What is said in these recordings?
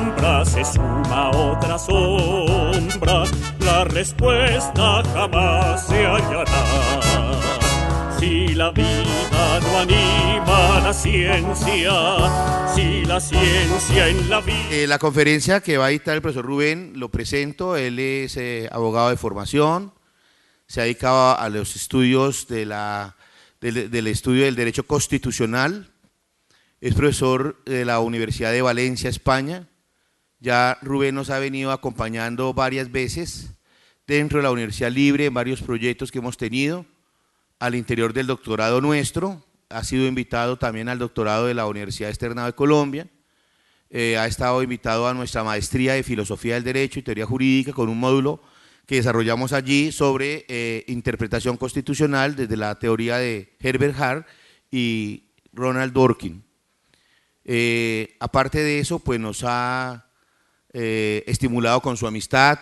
sombra se suma otra sombra, la respuesta jamás se hallará. Si la vida no anima la ciencia, si la ciencia en la vida... La conferencia que va a dictar el profesor Rubén, lo presento, él es abogado de formación, se ha dedicado a los estudios del estudio del derecho constitucional, es profesor de la Universidad de Valencia, España. Ya Rubén nos ha venido acompañando varias veces dentro de la Universidad Libre en varios proyectos que hemos tenido, al interior del doctorado nuestro, ha sido invitado también al doctorado de la Universidad Externa de Colombia, ha estado invitado a nuestra maestría de Filosofía del Derecho y Teoría Jurídica con un módulo que desarrollamos allí sobre interpretación constitucional desde la teoría de Herbert Hart y Ronald Dworkin. Aparte de eso, pues nos ha estimulado con su amistad,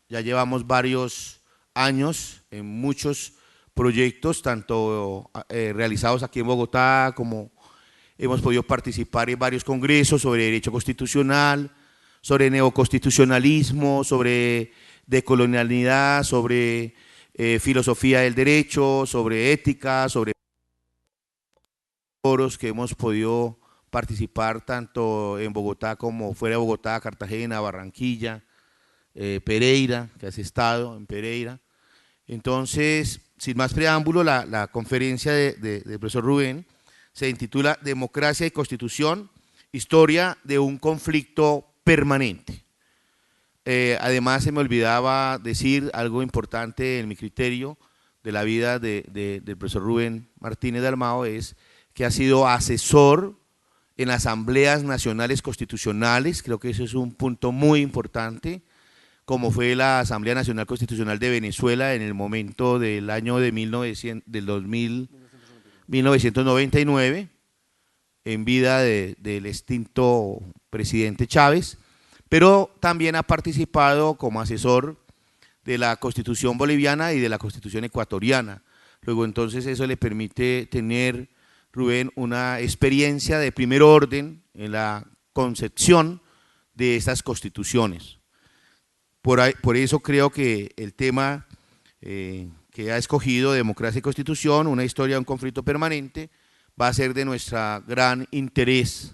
ya llevamos varios años en muchos proyectos, tanto realizados aquí en Bogotá, como hemos podido participar en varios congresos sobre derecho constitucional, sobre neoconstitucionalismo, sobre decolonialidad, sobre filosofía del derecho, sobre ética, sobre foros que hemos podido participar tanto en Bogotá como fuera de Bogotá, Cartagena, Barranquilla, Pereira, que has estado en Pereira. Entonces, sin más preámbulo, la conferencia del profesor Rubén se intitula Democracia y Constitución, historia de un conflicto permanente. Además, se me olvidaba decir algo importante en mi criterio de la vida del profesor Rubén Martínez Dalmao, es que ha sido asesor en asambleas nacionales constitucionales, creo que eso es un punto muy importante, como fue la Asamblea Nacional Constitucional de Venezuela en el momento del año de 1999, en vida del extinto presidente Chávez, pero también ha participado como asesor de la Constitución boliviana y de la Constitución ecuatoriana. Luego entonces eso le permite tener, Rubén, una experiencia de primer orden en la concepción de estas constituciones. Por eso creo que el tema que ha escogido, Democracia y Constitución, una historia de un conflicto permanente, va a ser de nuestro gran interés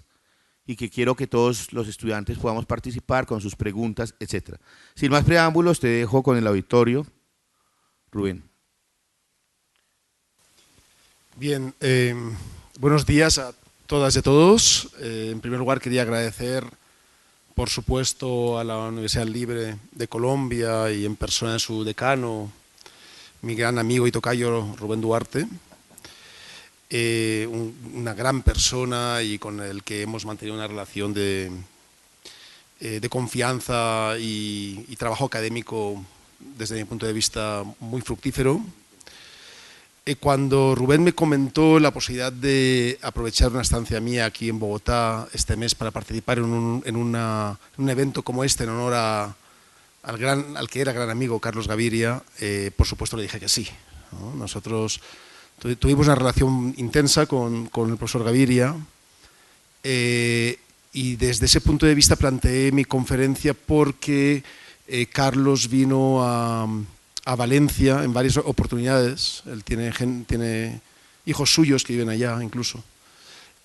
y que quiero que todos los estudiantes podamos participar con sus preguntas, etc. Sin más preámbulos, te dejo con el auditorio, Rubén. Bien, buenos días a todas y a todos. En primer lugar, quería agradecer, por supuesto, a la Universidad Libre de Colombia y en persona de su decano, mi gran amigo y tocayo Rubén Duarte, una gran persona y con el que hemos mantenido una relación de confianza y trabajo académico desde mi punto de vista muy fructífero. Cuando Rubén me comentó la posibilidad de aprovechar una estancia mía aquí en Bogotá este mes para participar en un evento como este en honor al que era gran amigo Carlos Gaviria, por supuesto le dije que sí, ¿no? Nosotros tuvimos una relación intensa con el profesor Gaviria y desde ese punto de vista planteé mi conferencia porque Carlos vino a Valencia en varias oportunidades. Él tiene hijos suyos que viven allá incluso.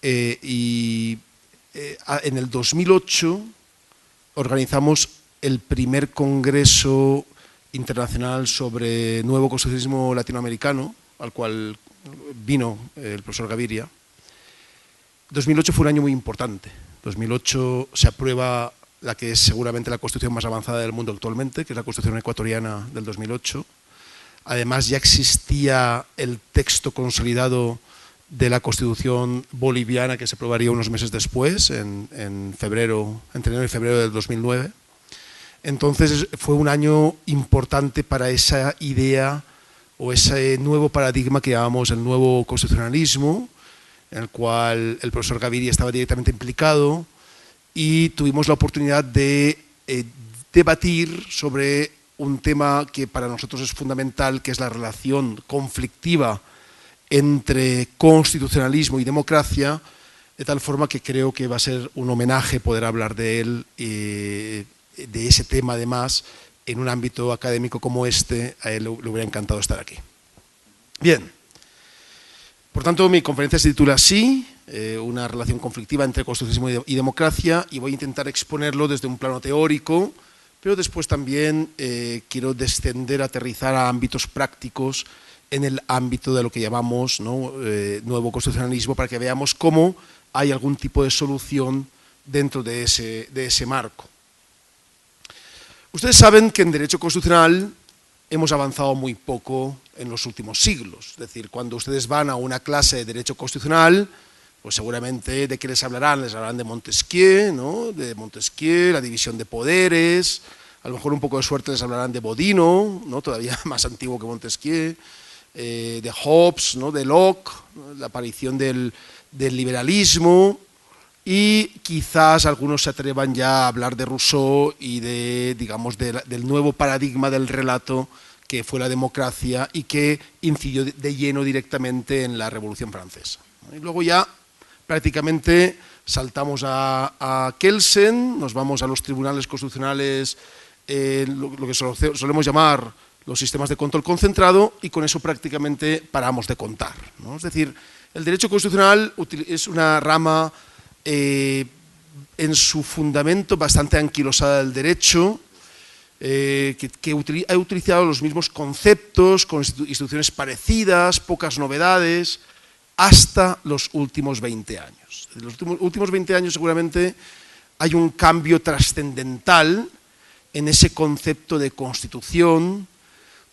En el 2008 organizamos el primer congreso internacional sobre nuevo constitucionalismo latinoamericano, al cual vino el profesor Gaviria. 2008 fue un año muy importante. 2008 se aprueba la que es seguramente la constitución más avanzada del mundo actualmente, que es la Constitución ecuatoriana del 2008. Además ya existía el texto consolidado de la Constitución boliviana que se aprobaría unos meses después, en febrero, entre enero y febrero del 2009. Entonces fue un año importante para esa idea o ese nuevo paradigma que llamamos el nuevo constitucionalismo, en el cual el profesor Gaviria estaba directamente implicado, y tuvimos la oportunidad de debatir sobre un tema que para nosotros es fundamental, que es la relación conflictiva entre constitucionalismo y democracia, de tal forma que creo que va a ser un homenaje poder hablar de él, de ese tema además, en un ámbito académico como este. A él le hubiera encantado estar aquí. Bien, por tanto mi conferencia se titula así, una relación conflictiva entre constitucionalismo y democracia, y voy a intentar exponerlo desde un plano teórico, pero después también quiero descender, aterrizar a ámbitos prácticos en el ámbito de lo que llamamos, ¿no?, nuevo constitucionalismo, para que veamos cómo hay algún tipo de solución dentro de ese marco. Ustedes saben que en derecho constitucional hemos avanzado muy poco en los últimos siglos. Es decir, cuando ustedes van a una clase de derecho constitucional, pues seguramente ¿de qué les hablarán? Les hablarán de Montesquieu, ¿no?, de Montesquieu, la división de poderes, a lo mejor un poco de suerte les hablarán de Bodino, ¿no?, todavía más antiguo que Montesquieu, de Hobbes, ¿no?, de Locke, ¿no?, la aparición del liberalismo, y quizás algunos se atrevan ya a hablar de Rousseau y digamos, del nuevo paradigma del relato que fue la democracia y que incidió de lleno directamente en la Revolución Francesa. Y luego ya prácticamente saltamos a Kelsen, nos vamos a los tribunales constitucionales, lo que solemos llamar los sistemas de control concentrado, y con eso prácticamente paramos de contar, ¿no? Es decir, el derecho constitucional es una rama en su fundamento bastante anquilosada del derecho, que ha utilizado los mismos conceptos, con instituciones parecidas, pocas novedades, hasta los últimos 20 años. En los últimos 20 años seguramente hay un cambio trascendental en ese concepto de constitución,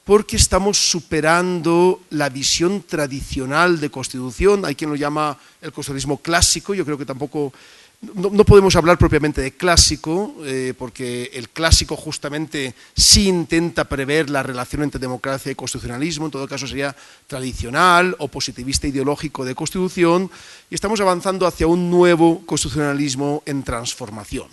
porque estamos superando la visión tradicional de constitución. Hay quien lo llama el constitucionalismo clásico. Yo creo que tampoco, no podemos hablar propiamente de clásico, porque el clásico justamente sí intenta prever la relación entre democracia y constitucionalismo. En todo caso sería tradicional o positivista ideológico de constitución, y estamos avanzando hacia un nuevo constitucionalismo en transformación.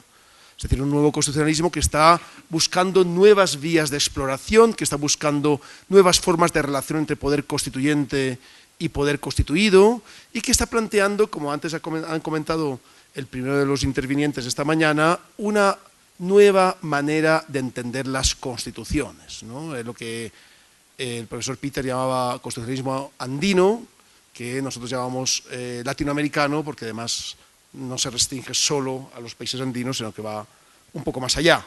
Es decir, un nuevo constitucionalismo que está buscando nuevas vías de exploración, que está buscando nuevas formas de relación entre poder constituyente y poder constituido, y que está planteando, como antes han comentado el primero de los intervinientes esta mañana, una nueva manera de entender las constituciones, ¿no? Lo que el profesor Peter llamaba constitucionalismo andino, que nosotros llamamos latinoamericano, porque además no se restringe solo a los países andinos, sino que va un poco más allá.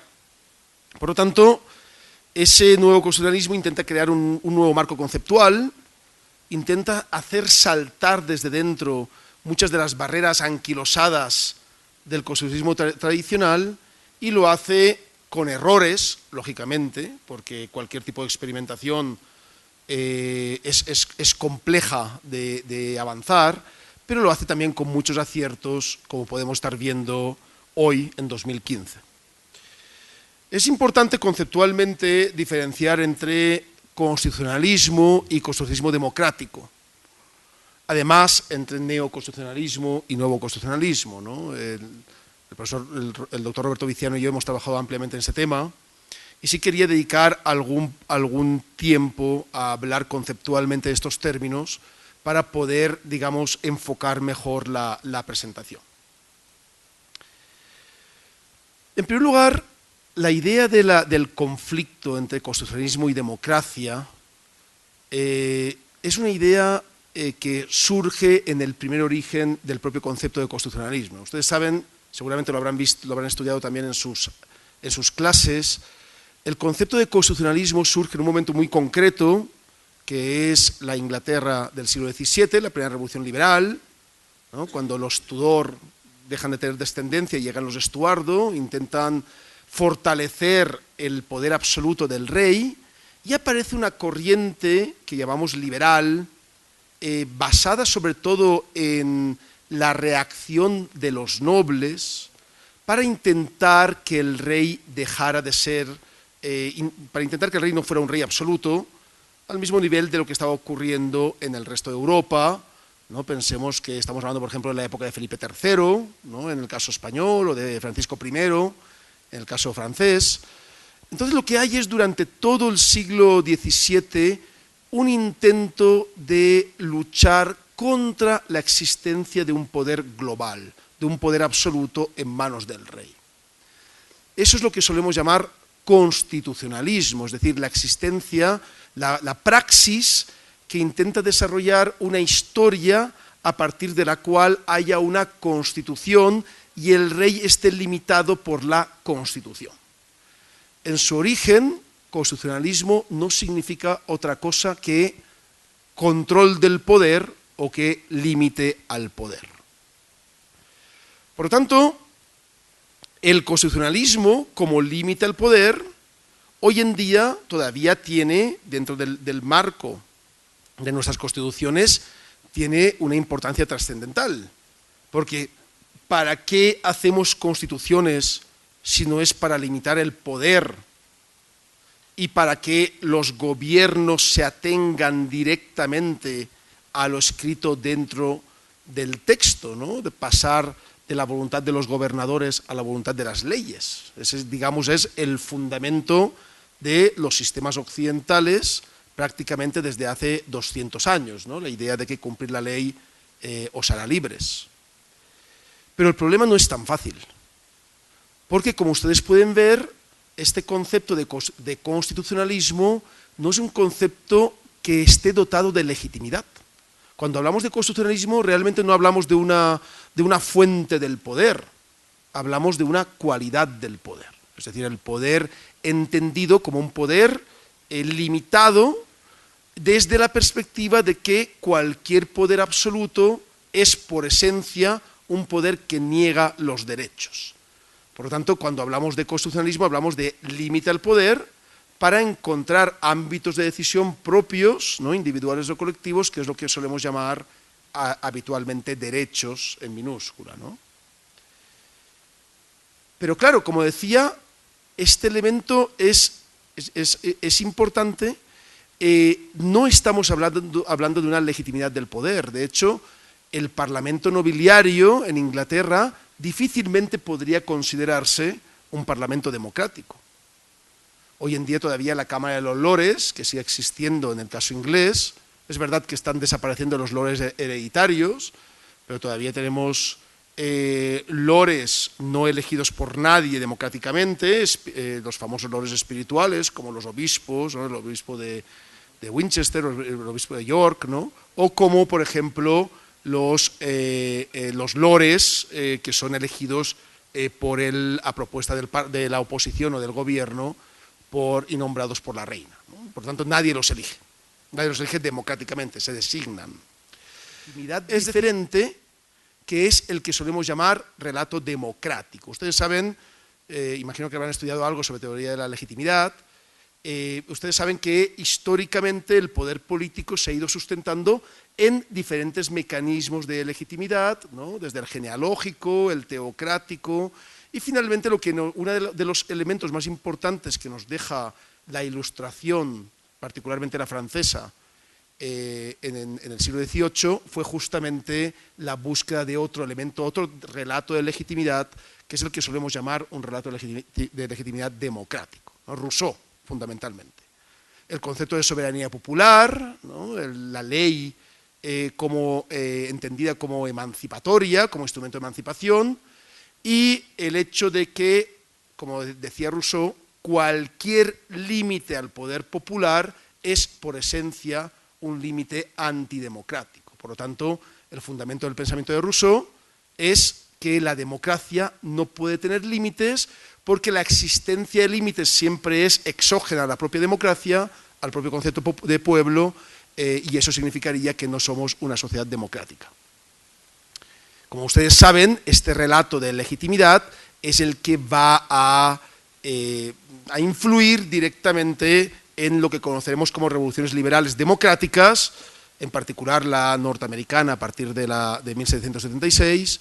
Por lo tanto, ese nuevo constitucionalismo intenta crear un nuevo marco conceptual, intenta hacer saltar desde dentro muchas de las barreras anquilosadas del constitucionalismo tradicional, y lo hace con errores, lógicamente, porque cualquier tipo de experimentación es compleja de avanzar, pero lo hace también con muchos aciertos, como podemos estar viendo hoy en 2015. Es importante conceptualmente diferenciar entre constitucionalismo y constitucionalismo democrático. Además, entre neoconstitucionalismo y nuevo constitucionalismo, ¿no? El doctor Roberto Viciano y yo hemos trabajado ampliamente en ese tema, y sí quería dedicar algún tiempo a hablar conceptualmente de estos términos, para poder, digamos, enfocar mejor la presentación. En primer lugar, la idea del conflicto entre constitucionalismo y democracia es una idea que surge en el primer origen del propio concepto de constitucionalismo. Ustedes saben, seguramente lo habrán visto, lo habrán estudiado también en sus clases, el concepto de constitucionalismo surge en un momento muy concreto, que es la Inglaterra del siglo XVII, la primera revolución liberal, ¿no?, cuando los Tudor dejan de tener descendencia y llegan los Estuardo, intentan fortalecer el poder absoluto del rey, y aparece una corriente que llamamos liberal, basada sobre todo en la reacción de los nobles, para intentar que el rey dejara de ser, para intentar que el rey no fuera un rey absoluto, al mismo nivel de lo que estaba ocurriendo en el resto de Europa, ¿no? Pensemos que estamos hablando, por ejemplo, de la época de Felipe III, ¿no?, en el caso español, o de Francisco I, en el caso francés. Entonces lo que hay es, durante todo el siglo XVII, un intento de luchar contra la existencia de un poder global, de un poder absoluto en manos del rey. Eso es lo que solemos llamar constitucionalismo, es decir, la existencia, la praxis que intenta desarrollar una historia a partir de la cual haya una constitución y el rey esté limitado por la constitución. En su origen, constitucionalismo no significa otra cosa que control del poder o que límite al poder. Por lo tanto, el constitucionalismo como límite al poder, hoy en día todavía tiene, dentro del marco de nuestras constituciones, tiene una importancia trascendental. Porque ¿para qué hacemos constituciones si no es para limitar el poder y para que los gobiernos se atengan directamente a lo escrito dentro del texto, ¿no? De pasar de la voluntad de los gobernadores a la voluntad de las leyes? Ese, digamos, es el fundamento de los sistemas occidentales prácticamente desde hace 200 años, ¿no? La idea de que cumplir la ley os hará libres. Pero el problema no es tan fácil, porque como ustedes pueden ver, este concepto de constitucionalismo no es un concepto que esté dotado de legitimidad. Cuando hablamos de constitucionalismo realmente no hablamos de una fuente del poder, hablamos de una cualidad del poder. Es decir, el poder entendido como un poder limitado desde la perspectiva de que cualquier poder absoluto es por esencia un poder que niega los derechos. Por lo tanto, cuando hablamos de constitucionalismo hablamos de límite al poder para encontrar ámbitos de decisión propios, ¿no? Individuales o colectivos, que es lo que solemos llamar habitualmente derechos en minúscula, ¿no? Pero claro, como decía, este elemento es importante. No estamos hablando de una legitimidad del poder. De hecho, el parlamento nobiliario en Inglaterra difícilmente podría considerarse un parlamento democrático. Hoy en día todavía la Cámara de los Lores, que sigue existiendo en el caso inglés, es verdad que están desapareciendo los lores hereditarios, pero todavía tenemos lores no elegidos por nadie democráticamente, los famosos lores espirituales, como los obispos, ¿no? El obispo de Winchester, el obispo de York, ¿no? O como, por ejemplo, los lores que son elegidos a propuesta de la oposición o del gobierno y nombrados por la reina, ¿no? Por tanto, nadie los elige democráticamente, se designan. Es diferente, que es el que solemos llamar relato democrático. Ustedes saben, imagino que habrán estudiado algo sobre teoría de la legitimidad. Ustedes saben que históricamente el poder político se ha ido sustentando en diferentes mecanismos de legitimidad, ¿no? Desde el genealógico, el teocrático, y finalmente uno de los elementos más importantes que nos deja la Ilustración, particularmente la francesa, en el siglo XVIII, fue justamente la búsqueda de otro elemento, otro relato de legitimidad, que es el que solemos llamar un relato de legitimidad democrático, ¿no? Rousseau, fundamentalmente. El concepto de soberanía popular, ¿no? La ley entendida como emancipatoria, como instrumento de emancipación, y el hecho de que, como decía Rousseau, cualquier límite al poder popular es por esencia un límite antidemocrático. Por lo tanto, el fundamento del pensamiento de Rousseau es que la democracia no puede tener límites porque la existencia de límites siempre es exógena a la propia democracia, al propio concepto de pueblo, y eso significaría que no somos una sociedad democrática. Como ustedes saben, este relato de legitimidad es el que va a influir directamente en lo que conoceremos como revoluciones liberales democráticas, en particular la norteamericana a partir de 1776,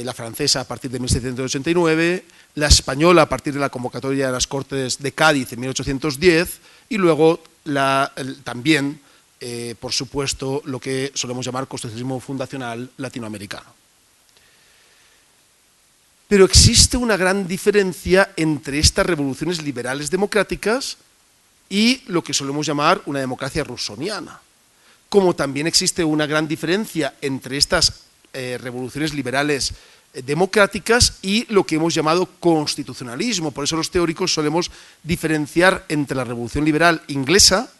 la francesa a partir de 1789, la española a partir de la convocatoria de las Cortes de Cádiz en 1810 y luego también, por supuesto, lo que solemos llamar constitucionalismo fundacional latinoamericano. Pero existe una gran diferencia entre estas revoluciones liberales democráticas y lo que solemos llamar una democracia rousseauiana. como también existe una gran diferencia entre estas revoluciones liberales democráticas y lo que hemos llamado constitucionalismo. Por eso los teóricos solemos diferenciar entre la revolución liberal inglesa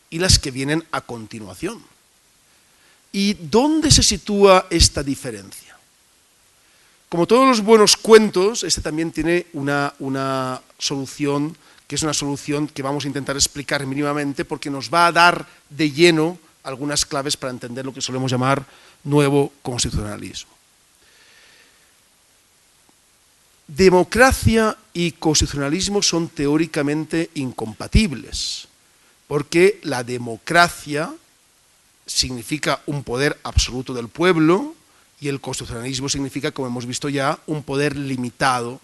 y las que vienen a continuación. ¿Y dónde se sitúa esta diferencia? Como todos los buenos cuentos, este también tiene una solución, que es una solución que vamos a intentar explicar mínimamente, porque nos va a dar de lleno algunas claves para entender lo que solemos llamar nuevo constitucionalismo. Democracia y constitucionalismo son teóricamente incompatibles, porque la democracia significa un poder absoluto del pueblo y el constitucionalismo significa, como hemos visto ya, un poder limitado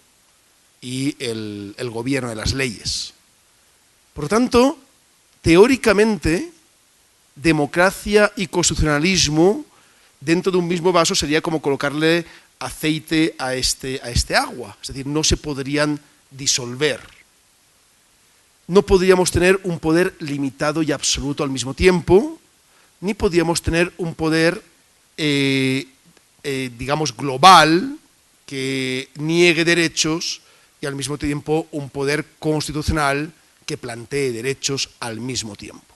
y el gobierno de las leyes. Por lo tanto, teóricamente, democracia y constitucionalismo dentro de un mismo vaso sería como colocarle aceite a este agua, es decir, no se podrían disolver. No podríamos tener un poder limitado y absoluto al mismo tiempo, ni podríamos tener un poder, digamos, global, que niegue derechos, y al mismo tiempo un poder constitucional que plantee derechos al mismo tiempo.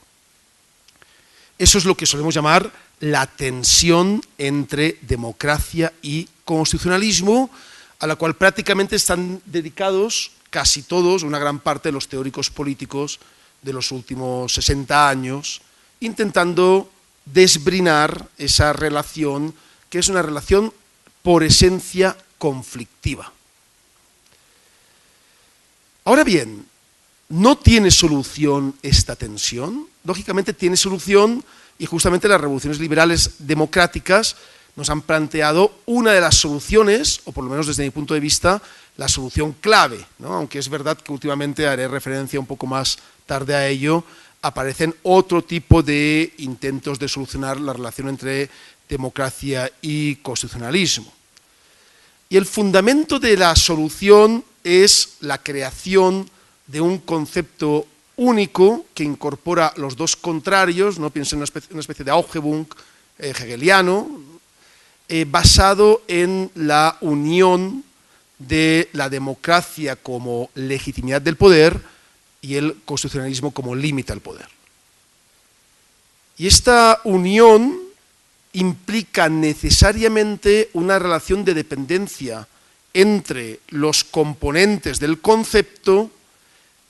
Eso es lo que solemos llamar la tensión entre democracia y constitucionalismo, a la cual prácticamente están dedicados casi todos, una gran parte de los teóricos políticos de los últimos 60 años, intentando desbrinar esa relación, que es una relación por esencia conflictiva. Ahora bien, ¿no tiene solución esta tensión? Lógicamente tiene solución, y justamente las revoluciones liberales democráticas nos han planteado una de las soluciones, o por lo menos desde mi punto de vista, la solución clave, ¿no? Aunque es verdad que últimamente haré referencia un poco más tarde a ello, aparecen otro tipo de intentos de solucionar la relación entre democracia y constitucionalismo. Y el fundamento de la solución es la creación de un concepto único que incorpora los dos contrarios, ¿no? Pienso en una especie de Aufhebung hegeliano, basado en la unión de la democracia como legitimidad del poder y el constitucionalismo como límite al poder. Y esta unión implica necesariamente una relación de dependencia entre los componentes del concepto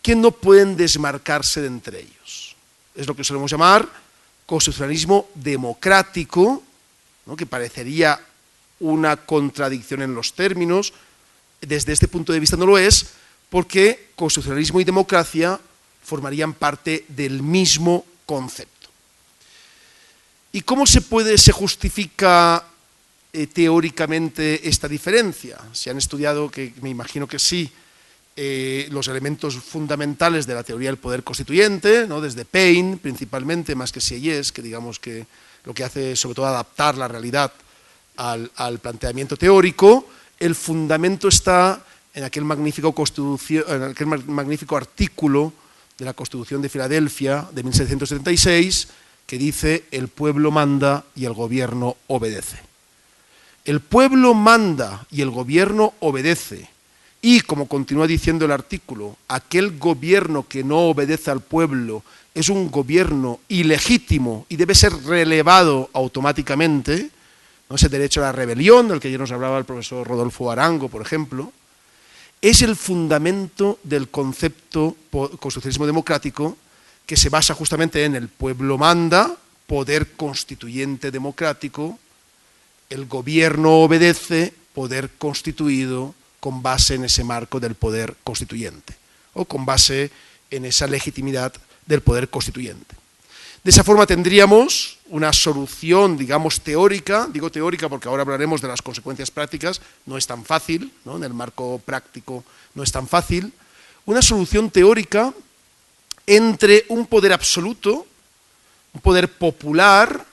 que no pueden desmarcarse de entre ellos. Es lo que solemos llamar constitucionalismo democrático, ¿no? Que parecería una contradicción en los términos. Desde este punto de vista no lo es, porque constitucionalismo y democracia formarían parte del mismo concepto. ¿Y cómo se justifica teóricamente esta diferencia? Se han estudiado, que me imagino que sí, los elementos fundamentales de la teoría del poder constituyente, ¿no? Desde Paine, principalmente, más que Sieyès, que digamos que lo que hace es sobre todo adaptar la realidad al planteamiento teórico. El fundamento está en aquel magnífico artículo de la Constitución de Filadelfia de 1776, que dice: el pueblo manda y el gobierno obedece. El pueblo manda y el gobierno obedece. Y, como continúa diciendo el artículo, aquel gobierno que no obedece al pueblo es un gobierno ilegítimo y debe ser relevado automáticamente, ¿no? Ese derecho a la rebelión, del que ayer nos hablaba el profesor Rodolfo Arango, por ejemplo, es el fundamento del concepto constitucionalismo democrático, que se basa justamente en el pueblo manda, poder constituyente democrático, el gobierno obedece, poder constituido con base en ese marco del poder constituyente, o con base en esa legitimidad del poder constituyente. De esa forma tendríamos una solución, digamos, teórica, digo teórica porque ahora hablaremos de las consecuencias prácticas, no es tan fácil, ¿no? En el marco práctico no es tan fácil, una solución teórica entre un poder absoluto, un poder popular,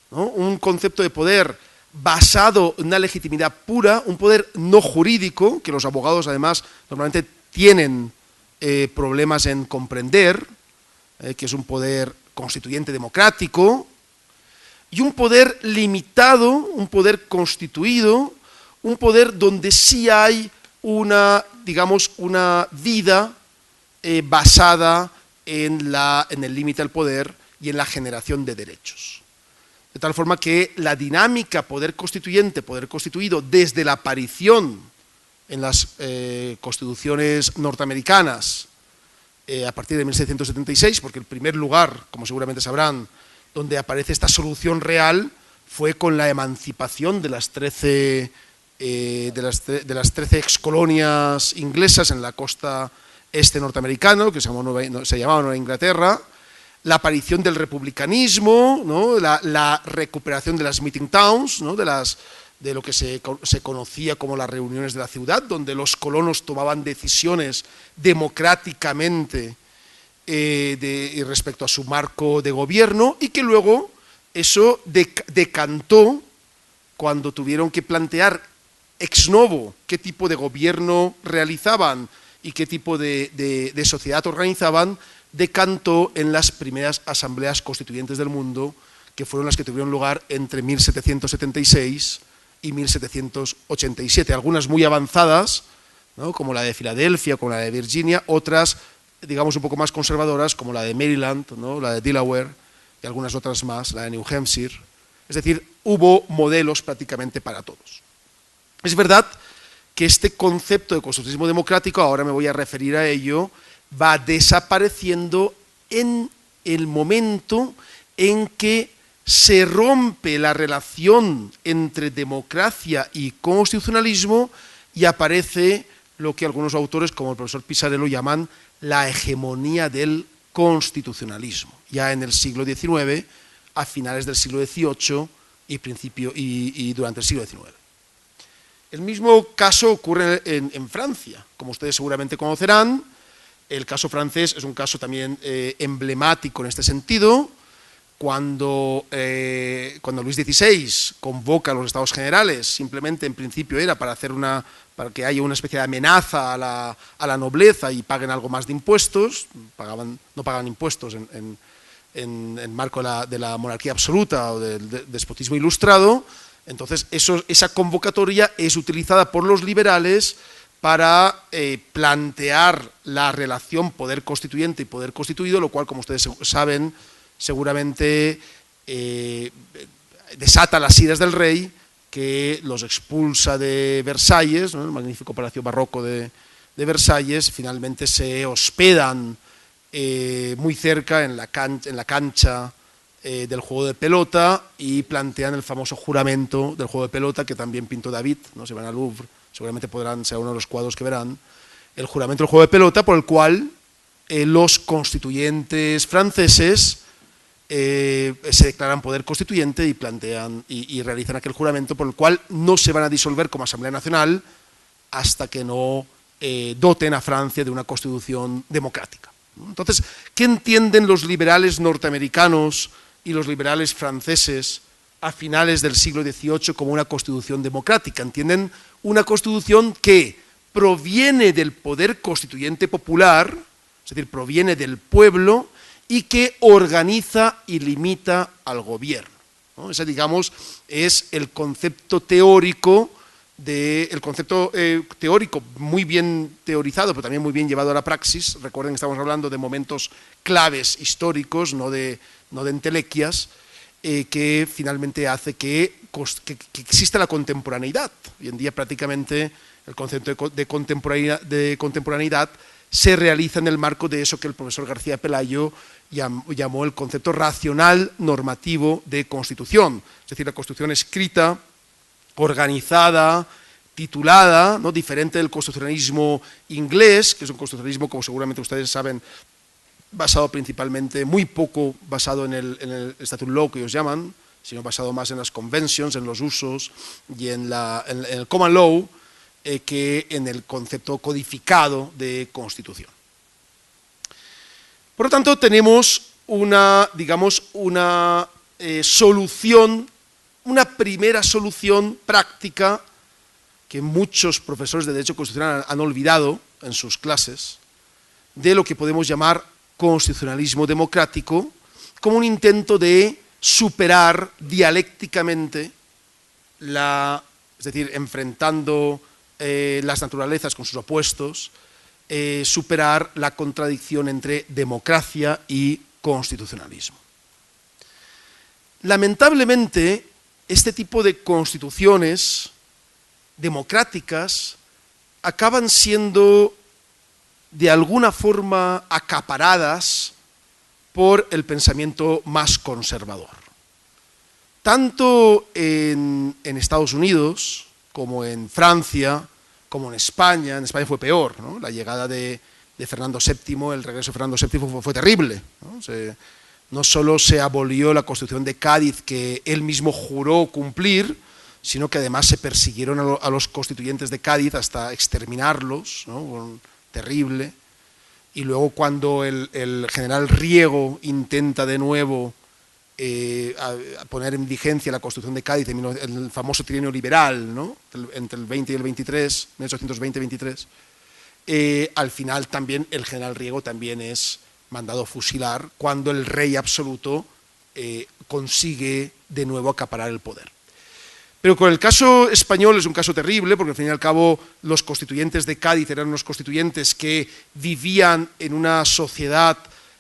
¿no? Un concepto de poder basado en una legitimidad pura, un poder no jurídico, que los abogados además normalmente tienen problemas en comprender, que es un poder constituyente democrático, y un poder limitado, un poder constituido, un poder donde sí hay una, digamos, una vida basada en el límite al poder y en la generación de derechos. De tal forma que la dinámica poder constituyente, poder constituido, desde la aparición en las constituciones norteamericanas a partir de 1776, porque el primer lugar, como seguramente sabrán, donde aparece esta solución real fue con la emancipación de las 13 excolonias inglesas en la costa este norteamericana, que se llamaba Nueva Inglaterra, la aparición del republicanismo, ¿no? la recuperación de las meeting towns, ¿no? de lo que se conocía como las reuniones de la ciudad, donde los colonos tomaban decisiones democráticamente respecto a su marco de gobierno, y que luego eso decantó cuando tuvieron que plantear ex novo qué tipo de gobierno realizaban y qué tipo de sociedad organizaban, decantó en las primeras asambleas constituyentes del mundo, que fueron las que tuvieron lugar entre 1776 y 1787, algunas muy avanzadas, ¿no? Como la de Filadelfia, como la de Virginia, otras, digamos, un poco más conservadoras, como la de Maryland, ¿no? La de Delaware, y algunas otras más, la de New Hampshire. Es decir, hubo modelos prácticamente para todos. Es verdad que este concepto de constitucionalismo democrático, ahora me voy a referir a ello, va desapareciendo en el momento en que se rompe la relación entre democracia y constitucionalismo y aparece lo que algunos autores, como el profesor Pisarello, llaman la hegemonía del constitucionalismo, ya en el siglo XIX, a finales del siglo XVIII y durante el siglo XIX. El mismo caso ocurre en Francia, como ustedes seguramente conocerán. El caso francés es un caso también emblemático en este sentido. Cuando Luis XVI convoca a los Estados Generales, simplemente en principio era para que haya una especie de amenaza a la nobleza y paguen algo más de impuestos, no pagaban impuestos en marco de la monarquía absoluta o del despotismo ilustrado. Entonces esa convocatoria es utilizada por los liberales para plantear la relación poder constituyente y poder constituido, lo cual, como ustedes saben, seguramente desata las iras del rey, que los expulsa de Versalles, ¿no? El magnífico palacio barroco de Versalles. Finalmente se hospedan muy cerca en la cancha del juego de pelota y plantean el famoso juramento del juego de pelota, que también pintó David, ¿no? Se van al Louvre, seguramente ser uno de los cuadros que verán, el juramento del juego de pelota, por el cual los constituyentes franceses se declaran poder constituyente y plantean y realizan aquel juramento por el cual no se van a disolver como Asamblea Nacional hasta que no doten a Francia de una constitución democrática. Entonces, ¿qué entienden los liberales norteamericanos y los liberales franceses a finales del siglo XVIII como una constitución democrática? Entienden una constitución que proviene del poder constituyente popular, es decir, proviene del pueblo, y que organiza y limita al gobierno, ¿no? Ese, digamos, es el concepto teórico, muy bien teorizado, pero también muy bien llevado a la praxis. Recuerden que estamos hablando de momentos claves históricos, no de entelequias, que finalmente hace que exista la contemporaneidad. Hoy en día prácticamente el concepto de contemporaneidad se realiza en el marco de eso que el profesor García Pelayo llamó el concepto racional normativo de Constitución, es decir, la Constitución escrita, organizada, titulada, ¿no? Diferente del constitucionalismo inglés, que es un constitucionalismo, como seguramente ustedes saben, basado principalmente, muy poco basado en el statute law, que ellos llaman, sino basado más en las conventions, en los usos y en el common law, que en el concepto codificado de Constitución. Por lo tanto, tenemos una solución, una primera solución práctica que muchos profesores de Derecho Constitucional han olvidado en sus clases, de lo que podemos llamar constitucionalismo democrático, como un intento de superar dialécticamente es decir, enfrentando las naturalezas con sus opuestos, superar la contradicción entre democracia y constitucionalismo. Lamentablemente, este tipo de constituciones democráticas acaban siendo de alguna forma acaparadas por el pensamiento más conservador. Tanto en Estados Unidos como en Francia, como en España fue peor, ¿no? La llegada de Fernando VII, el regreso de Fernando VII fue terrible, ¿no? No solo se abolió la Constitución de Cádiz, que él mismo juró cumplir, sino que además se persiguieron a los constituyentes de Cádiz hasta exterminarlos, ¿no? Terrible. Y luego cuando el general Riego intenta de nuevo a poner en vigencia la Constitución de Cádiz, el famoso trienio liberal, ¿no? Entre el 20 y el 23, 1820-23, al final también el general Riego también es mandado fusilar cuando el rey absoluto consigue de nuevo acaparar el poder. Pero con el caso español es un caso terrible, porque al fin y al cabo los constituyentes de Cádiz eran unos constituyentes que vivían en una sociedad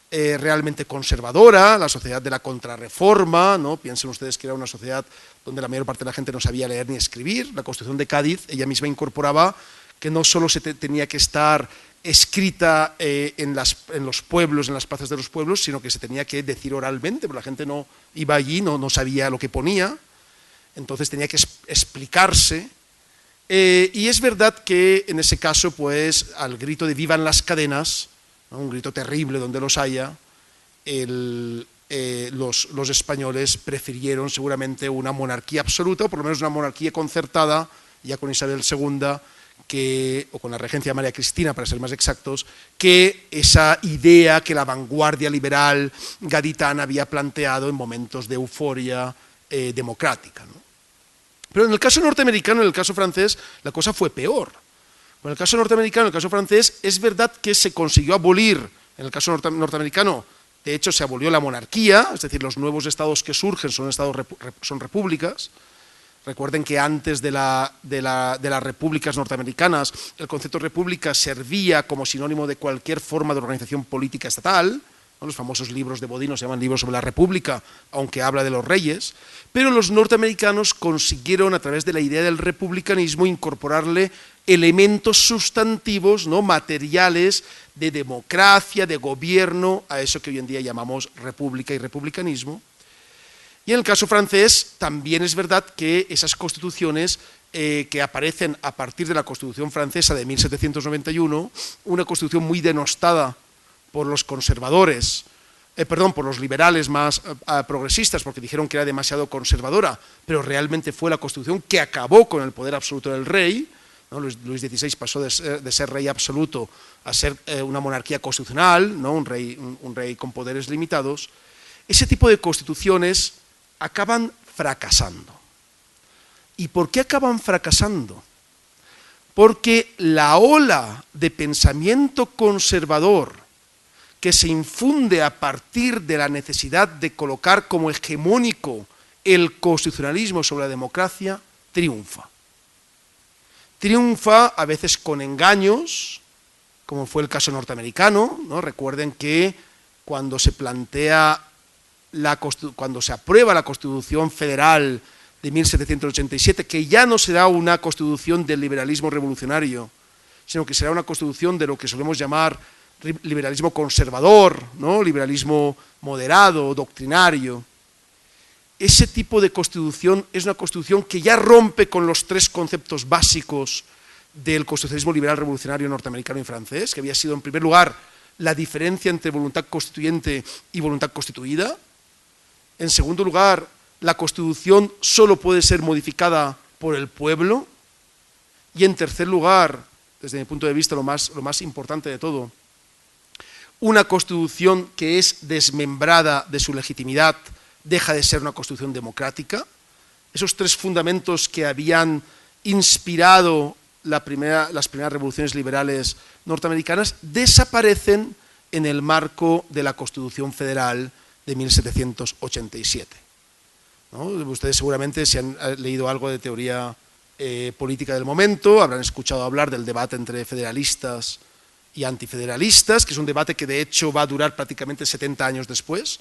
realmente conservadora, la sociedad de la contrarreforma, ¿no? Piensen ustedes que era una sociedad donde la mayor parte de la gente no sabía leer ni escribir. La Constitución de Cádiz, ella misma incorporaba que no solo tenía que estar escrita en los pueblos, en las plazas de los pueblos, sino que se tenía que decir oralmente, porque la gente no iba allí, no sabía lo que ponía, entonces tenía que explicarse. Y es verdad que en ese caso, pues, al grito de "vivan las cadenas", ¿no? Un grito terrible donde los haya, los españoles prefirieron seguramente una monarquía absoluta, o por lo menos una monarquía concertada, ya con Isabel II, o con la regencia de María Cristina, para ser más exactos, que esa idea que la vanguardia liberal gaditana había planteado en momentos de euforia democrática, ¿no? Pero en el caso norteamericano, en el caso francés, la cosa fue peor. En el caso norteamericano, en el caso francés, es verdad que se consiguió abolir, en el caso norteamericano, de hecho se abolió la monarquía, es decir, los nuevos estados que surgen son repúblicas. Recuerden que antes de las repúblicas norteamericanas, el concepto república servía como sinónimo de cualquier forma de organización política estatal, ¿no? Los famosos libros de Bodino se llaman libros sobre la república, aunque habla de los reyes, pero los norteamericanos consiguieron, a través de la idea del republicanismo, incorporarle elementos sustantivos, ¿no? Materiales de democracia, de gobierno, a eso que hoy en día llamamos república y republicanismo. Y en el caso francés también es verdad que esas constituciones que aparecen a partir de la Constitución francesa de 1791, una constitución muy denostada por los conservadores, por los liberales más progresistas, porque dijeron que era demasiado conservadora, pero realmente fue la Constitución que acabó con el poder absoluto del rey, ¿no? Luis XVI pasó de ser rey absoluto a ser una monarquía constitucional, ¿no? un rey con poderes limitados. Ese tipo de constituciones acaban fracasando. ¿Y por qué acaban fracasando? Porque la ola de pensamiento conservador que se infunde a partir de la necesidad de colocar como hegemónico el constitucionalismo sobre la democracia triunfa. Triunfa a veces con engaños, como fue el caso norteamericano, ¿no? Recuerden que cuando se aprueba la Constitución Federal de 1787, que ya no será una constitución del liberalismo revolucionario, sino que será una constitución de lo que solemos llamar liberalismo conservador, ¿no? Liberalismo moderado, doctrinario. Ese tipo de constitución es una constitución que ya rompe con los tres conceptos básicos del constitucionalismo liberal revolucionario norteamericano y francés, que había sido, en primer lugar, la diferencia entre voluntad constituyente y voluntad constituida. En segundo lugar, la Constitución solo puede ser modificada por el pueblo. Y en tercer lugar, desde mi punto de vista lo más importante de todo, una Constitución que es desmembrada de su legitimidad deja de ser una Constitución democrática. Esos tres fundamentos que habían inspirado las primeras revoluciones liberales norteamericanas desaparecen en el marco de la Constitución Federal de 1787. ¿no? Ustedes seguramente, si han leído algo de teoría política del momento, habrán escuchado hablar del debate entre federalistas y antifederalistas, que es un debate que de hecho va a durar prácticamente 70 años después,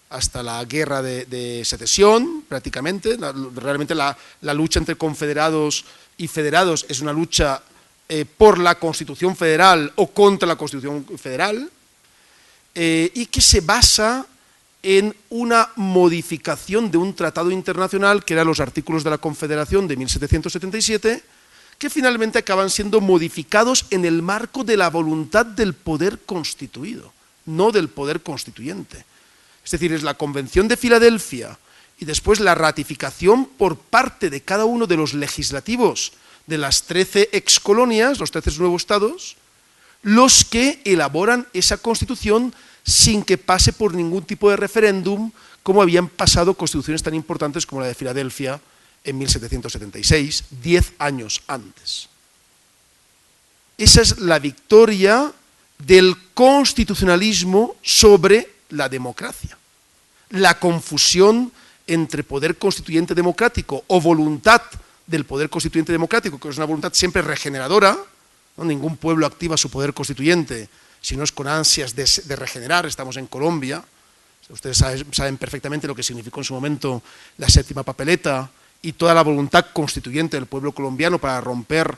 hasta la guerra de secesión, prácticamente. Realmente la lucha entre confederados y federados es una lucha por la Constitución Federal o contra la Constitución Federal, y que se basa en una modificación de un tratado internacional, que eran los artículos de la Confederación de 1777, que finalmente acaban siendo modificados en el marco de la voluntad del poder constituido, no del poder constituyente. Es decir, es la Convención de Filadelfia y después la ratificación por parte de cada uno de los legislativos de las 13 excolonias, los 13 nuevos estados, los que elaboran esa Constitución sin que pase por ningún tipo de referéndum, como habían pasado constituciones tan importantes como la de Filadelfia en 1776, 10 años antes. Esa es la victoria del constitucionalismo sobre la democracia. La confusión entre poder constituyente democrático o voluntad del poder constituyente democrático, que es una voluntad siempre regeneradora, ¿no? Ningún pueblo activa su poder constituyente si no es con ansias de regenerar. Estamos en Colombia, ustedes saben perfectamente lo que significó en su momento la séptima papeleta y toda la voluntad constituyente del pueblo colombiano para romper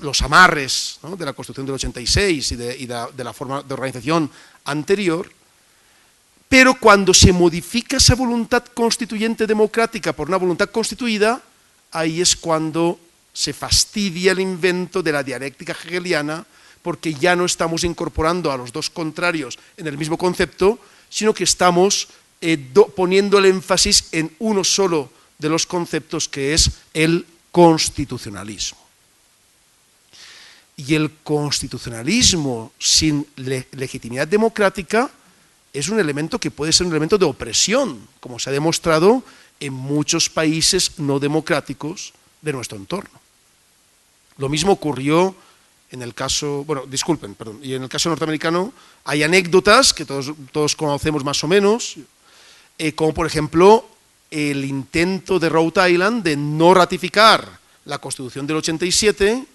los amarres, ¿no?, de la Constitución del 86 y de la forma de organización anterior. Pero cuando se modifica esa voluntad constituyente democrática por una voluntad constituida, ahí es cuando se fastidia el invento de la dialéctica hegeliana, porque ya no estamos incorporando a los dos contrarios en el mismo concepto, sino que estamos poniendo el énfasis en uno solo de los conceptos, que es el constitucionalismo. Y el constitucionalismo sin legitimidad democrática es un elemento que puede ser un elemento de opresión, como se ha demostrado en muchos países no democráticos de nuestro entorno. Lo mismo ocurrió en el caso, y en el caso norteamericano hay anécdotas que todos conocemos más o menos, como por ejemplo el intento de Rhode Island de no ratificar la Constitución del 87,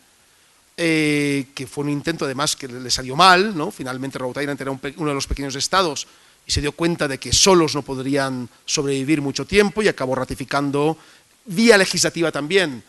que fue un intento además que le salió mal, ¿no? Finalmente Rhode Island era uno de los pequeños estados y se dio cuenta de que solos no podrían sobrevivir mucho tiempo y acabó ratificando vía legislativa también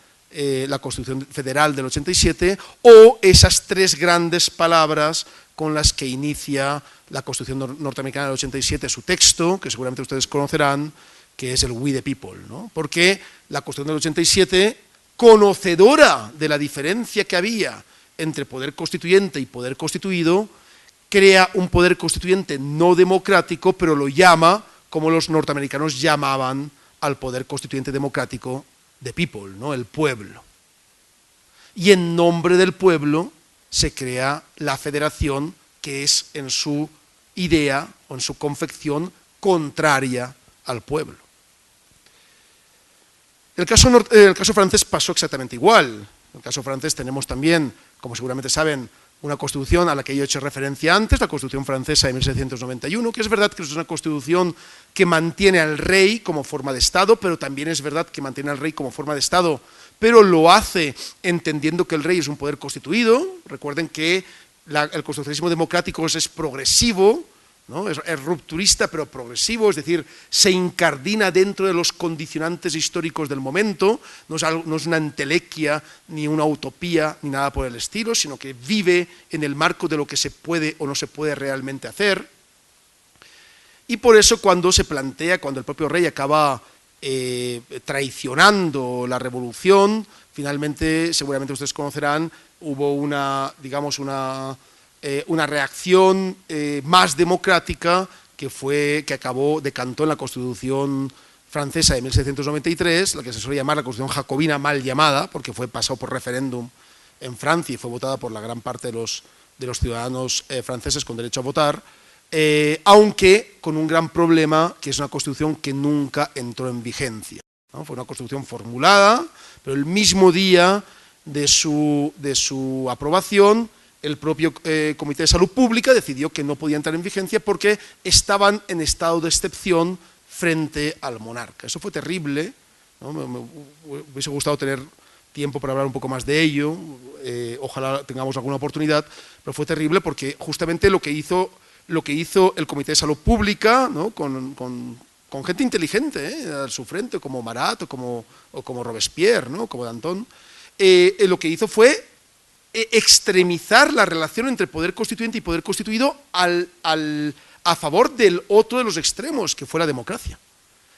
la Constitución Federal del 87, o esas tres grandes palabras con las que inicia la Constitución norteamericana del 87 su texto, que seguramente ustedes conocerán, que es el We the People, ¿no? Porque la Constitución del 87, conocedora de la diferencia que había entre poder constituyente y poder constituido, crea un poder constituyente no democrático, pero lo llama como los norteamericanos llamaban al poder constituyente democrático, the people, ¿no?, el pueblo. Y en nombre del pueblo se crea la federación, que es en su idea o en su confección contraria al pueblo. El caso francés pasó exactamente igual. En el caso francés tenemos también, como seguramente saben, una constitución a la que yo he hecho referencia antes, la Constitución francesa de 1791, que es verdad que es una constitución que mantiene al rey como forma de Estado, pero también es verdad que mantiene al rey como forma de Estado, pero lo hace entendiendo que el rey es un poder constituido. Recuerden que el constitucionalismo democrático es progresivo, ¿no? Es rupturista pero progresivo, es decir, se incardina dentro de los condicionantes históricos del momento, no es una entelequia ni una utopía ni nada por el estilo, sino que vive en el marco de lo que se puede o no se puede realmente hacer. Y por eso cuando el propio rey acaba traicionando la revolución, finalmente, seguramente ustedes conocerán, hubo una reacción más democrática que decantó en la Constitución francesa de 1793, la que se suele llamar la Constitución jacobina, mal llamada, porque fue pasado por referéndum en Francia y fue votada por la gran parte de los ciudadanos franceses con derecho a votar, aunque con un gran problema, que es una Constitución que nunca entró en vigencia, ¿no? Fue una Constitución formulada, pero el mismo día de su aprobación, el propio Comité de Salud Pública decidió que no podía entrar en vigencia porque estaban en estado de excepción frente al monarca. Eso fue terrible, ¿no? Me hubiese gustado tener tiempo para hablar un poco más de ello, ojalá tengamos alguna oportunidad, pero fue terrible porque justamente lo que hizo el Comité de Salud Pública, ¿no? con gente inteligente a su frente, como Marat o como Robespierre, ¿no? Como Danton, lo que hizo fue extremizar la relación entre poder constituyente y poder constituido a favor del otro de los extremos, que fue la democracia.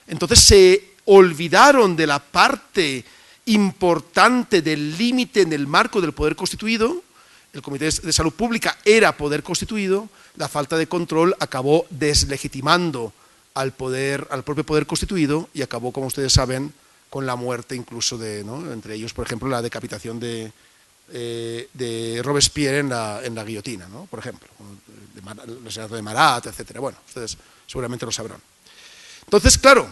Entonces se olvidaron de la parte importante del límite en el marco del poder constituido. El Comité de Salud Pública era poder constituido, la falta de control acabó deslegitimando al propio poder constituido y acabó, como ustedes saben, con la muerte incluso ¿no? Entre ellos, por ejemplo, la decapitación de Robespierre en la guillotina, ¿no? Por ejemplo, el asesinato de Marat, etc. Bueno, ustedes seguramente lo sabrán. Entonces, claro,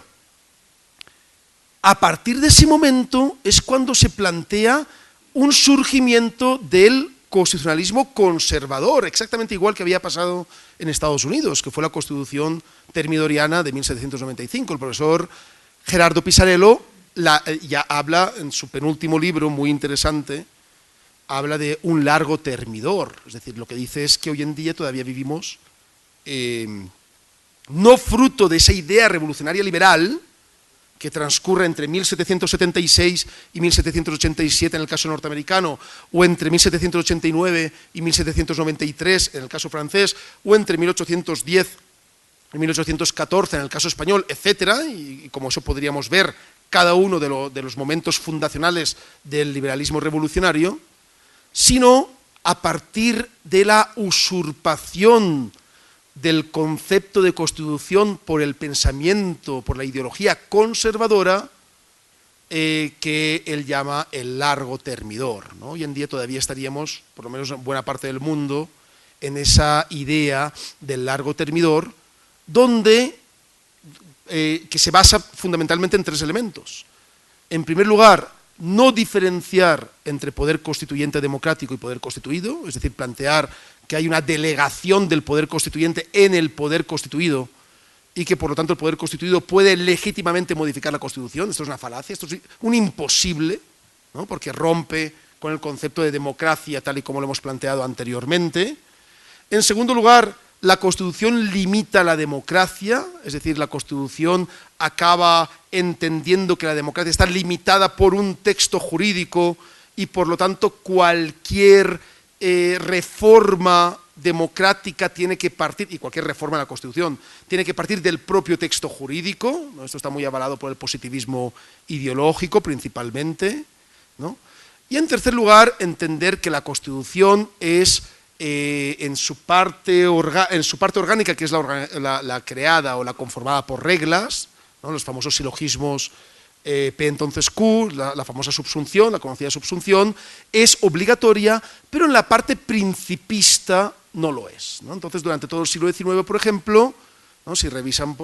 a partir de ese momento es cuando se plantea un surgimiento del constitucionalismo conservador, exactamente igual que había pasado en Estados Unidos, que fue la Constitución Termidoriana de 1795. El profesor Gerardo Pisarello ya habla en su penúltimo libro, muy interesante, habla de un largo termidor, es decir, lo que dice es que hoy en día todavía vivimos no fruto de esa idea revolucionaria liberal que transcurre entre 1776 y 1787 en el caso norteamericano, o entre 1789 y 1793 en el caso francés, o entre 1810 y 1814 en el caso español, etcétera, y como eso podríamos ver cada uno de los momentos fundacionales del liberalismo revolucionario, sino a partir de la usurpación del concepto de constitución por el pensamiento, por la ideología conservadora, que él llama el largo termidor, ¿no? Hoy en día todavía estaríamos, por lo menos en buena parte del mundo, en esa idea del largo termidor, donde que se basa fundamentalmente en tres elementos. En primer lugar, no diferenciar entre poder constituyente democrático y poder constituido, es decir, plantear que hay una delegación del poder constituyente en el poder constituido y que por lo tanto el poder constituido puede legítimamente modificar la Constitución. Esto es una falacia, esto es un imposible, ¿no? Porque rompe con el concepto de democracia tal y como lo hemos planteado anteriormente. En segundo lugar, la Constitución limita la democracia, es decir, la Constitución acaba entendiendo que la democracia está limitada por un texto jurídico y por lo tanto cualquier reforma democrática tiene que partir, y cualquier reforma de la Constitución, tiene que partir del propio texto jurídico, ¿no? Esto está muy avalado por el positivismo ideológico principalmente, ¿no? Y en tercer lugar, entender que la Constitución es en su parte orgánica, que es la creada o la conformada por reglas, ¿no? Los famosos silogismos P entonces Q, la famosa subsunción, la conocida subsunción, es obligatoria, pero en la parte principista no lo es, ¿no? Entonces, durante todo el siglo XIX, por ejemplo, ¿no? Si revisan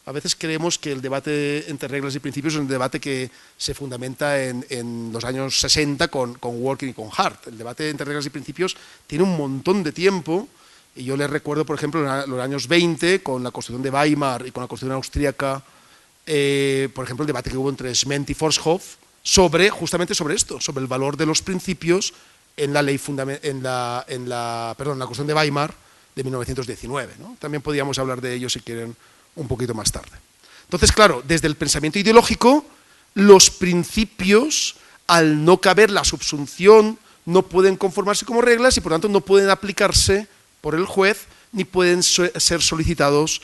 a veces creemos que el debate entre reglas y principios es un debate que se fundamenta en los años 60 con Walker y con Hart. El debate entre reglas y principios tiene un montón de tiempo, y yo les recuerdo, por ejemplo, en los años 20, con la Constitución de Weimar y con la Constitución austríaca, por ejemplo, el debate que hubo entre Schment y Forshoff justamente sobre esto, sobre el valor de los principios en la Constitución de Weimar de 1919, ¿no? También podríamos hablar de ello, si quieren, un poquito más tarde. Entonces, claro, desde el pensamiento ideológico, los principios, al no caber la subsunción, no pueden conformarse como reglas y por tanto no pueden aplicarse por el juez ni pueden ser solicitados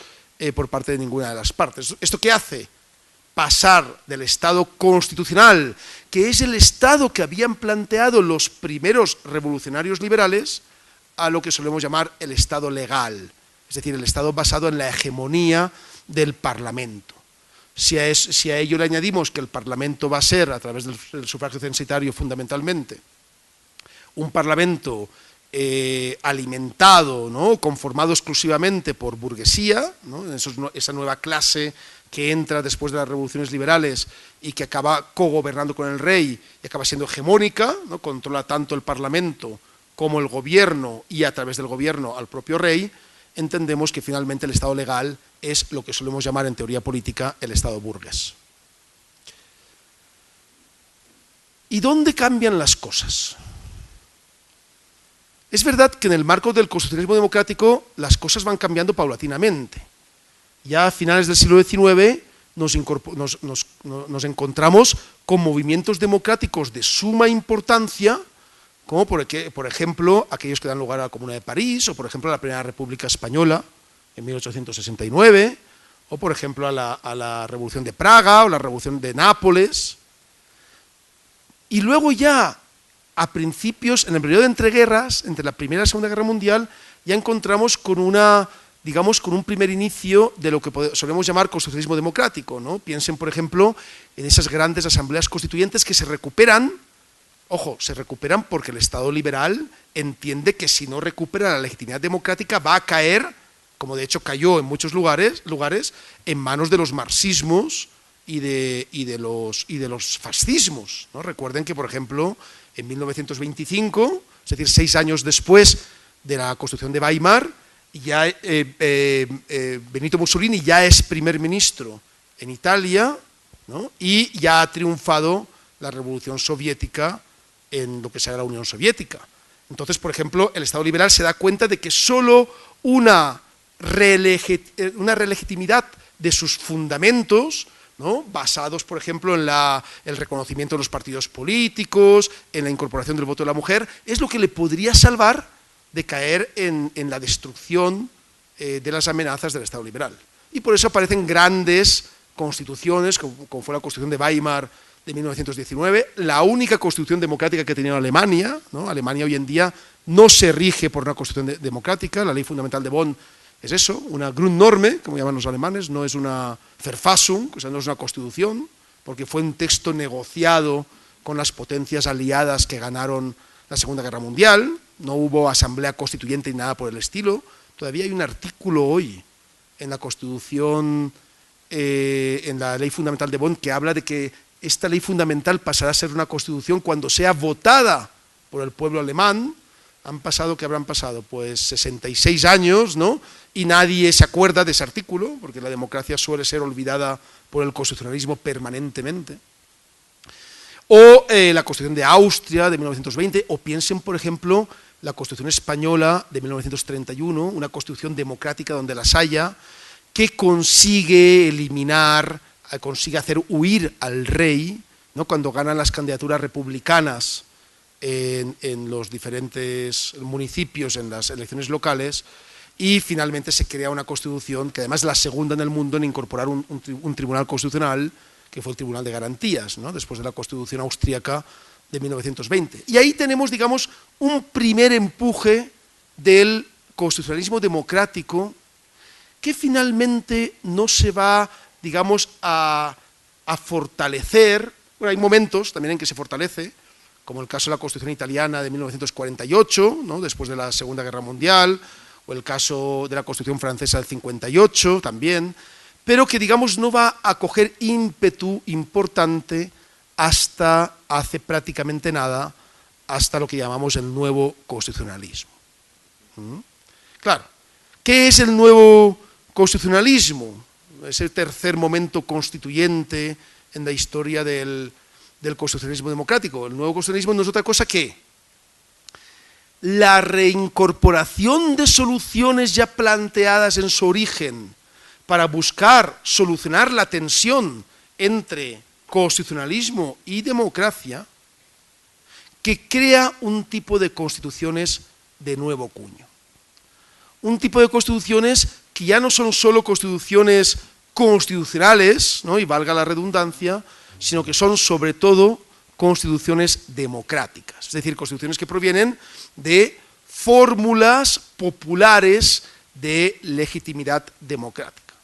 por parte de ninguna de las partes. ¿Esto qué hace? Pasar del Estado constitucional, que es el Estado que habían planteado los primeros revolucionarios liberales, a lo que solemos llamar el Estado legal, es decir, el Estado basado en la hegemonía del Parlamento. Si a ello le añadimos que el Parlamento va a ser, a través del sufragio censitario fundamentalmente, un Parlamento alimentado, ¿no? Conformado exclusivamente por burguesía, ¿no? Esa nueva clase que entra después de las revoluciones liberales y que acaba cogobernando con el rey y acaba siendo hegemónica, ¿no? Controla tanto el Parlamento como el gobierno y a través del gobierno al propio rey. entendemos que finalmente el Estado legal es lo que solemos llamar en teoría política el Estado burgués. ¿Y dónde cambian las cosas? Es verdad que en el marco del constitucionalismo democrático las cosas van cambiando paulatinamente. Ya a finales del siglo XIX nos encontramos con movimientos democráticos de suma importancia, como por ejemplo aquellos que dan lugar a la Comuna de París, o por ejemplo a la Primera República Española en 1869, o por ejemplo a la Revolución de Praga o la Revolución de Nápoles. Y luego ya a principios, en el periodo de entreguerras, entre la Primera y la Segunda Guerra Mundial, ya encontramos con un primer inicio de lo que solemos llamar constitucionalismo democrático, ¿no? Piensen, por ejemplo, en esas grandes asambleas constituyentes que se recuperan, ojo, se recuperan porque el Estado liberal entiende que si no recupera la legitimidad democrática va a caer, como de hecho cayó en muchos lugares en manos de los marxismos y de los fascismos, ¿no? Recuerden que, por ejemplo, en 1925, es decir, 6 años después de la Constitución de Weimar, ya Benito Mussolini ya es primer ministro en Italia, ¿no? Y ya ha triunfado la Revolución Soviética en lo que será la Unión Soviética. Entonces, por ejemplo, el Estado liberal se da cuenta de que solo una relegitimidad de sus fundamentos, ¿no? Basados, por ejemplo, en el reconocimiento de los partidos políticos, en la incorporación del voto de la mujer, es lo que le podría salvar de caer en la destrucción de las amenazas del Estado liberal. Y por eso aparecen grandes constituciones, como fue la Constitución de Weimar de 1919, la única constitución democrática que tenía Alemania, ¿no? Alemania hoy en día no se rige por una constitución democrática, la ley fundamental de Bonn es eso, una Grundnorme, como llaman los alemanes, no es una Verfassung, o sea, no es una constitución, porque fue un texto negociado con las potencias aliadas que ganaron la Segunda Guerra Mundial, no hubo asamblea constituyente ni nada por el estilo. Todavía hay un artículo hoy en la Constitución, en la Ley Fundamental de Bonn, que habla de que esta ley fundamental pasará a ser una constitución cuando sea votada por el pueblo alemán. ¿Qué habrán pasado? Pues 66 años, ¿no? Y nadie se acuerda de ese artículo, porque la democracia suele ser olvidada por el constitucionalismo permanentemente. O la Constitución de Austria de 1920, o piensen, por ejemplo, la Constitución Española de 1931, una constitución democrática donde las haya, que consigue hacer huir al rey, ¿no? Cuando ganan las candidaturas republicanas en los diferentes municipios, en las elecciones locales, y finalmente se crea una constitución que además es la segunda en el mundo en incorporar un tribunal constitucional, que fue el Tribunal de Garantías, ¿no? Después de la Constitución austríaca de 1920. Y ahí tenemos, digamos, un primer empuje del constitucionalismo democrático que finalmente no se va, digamos, a fortalecer. Bueno, hay momentos también en que se fortalece, como el caso de la Constitución italiana de 1948, ¿no? Después de la Segunda Guerra Mundial, o el caso de la Constitución francesa del 58 también, pero que, digamos, no va a coger ímpetu importante hasta hace prácticamente nada, hasta lo que llamamos el nuevo constitucionalismo. Claro, ¿qué es el nuevo constitucionalismo? Es el tercer momento constituyente en la historia del constitucionalismo democrático. El nuevo constitucionalismo no es otra cosa que la reincorporación de soluciones ya planteadas en su origen para buscar solucionar la tensión entre constitucionalismo y democracia, que crea un tipo de constituciones de nuevo cuño. Un tipo de constituciones que ya no son solo constituciones constitucionales, ¿no? Y valga la redundancia, sino que son sobre todo constituciones democráticas, es decir, constituciones que provienen de fórmulas populares de legitimidad democrática.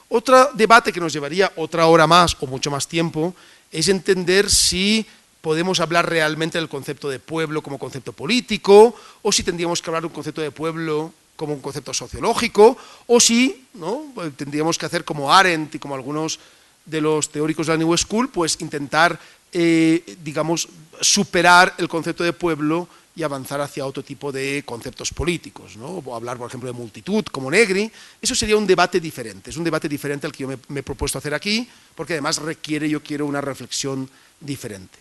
Otro debate que nos llevaría otra hora más o mucho más tiempo es entender si podemos hablar realmente del concepto de pueblo como concepto político, o si tendríamos que hablar de un concepto de pueblo como un concepto sociológico, o si, ¿no?, tendríamos que hacer como Arendt y como algunos de los teóricos de la New School, pues intentar, digamos, superar el concepto de pueblo y avanzar hacia otro tipo de conceptos políticos, ¿no? O hablar, por ejemplo, de multitud, como Negri. Eso sería un debate diferente, es un debate diferente al que yo me he propuesto hacer aquí, porque además requiere, yo quiero, una reflexión diferente.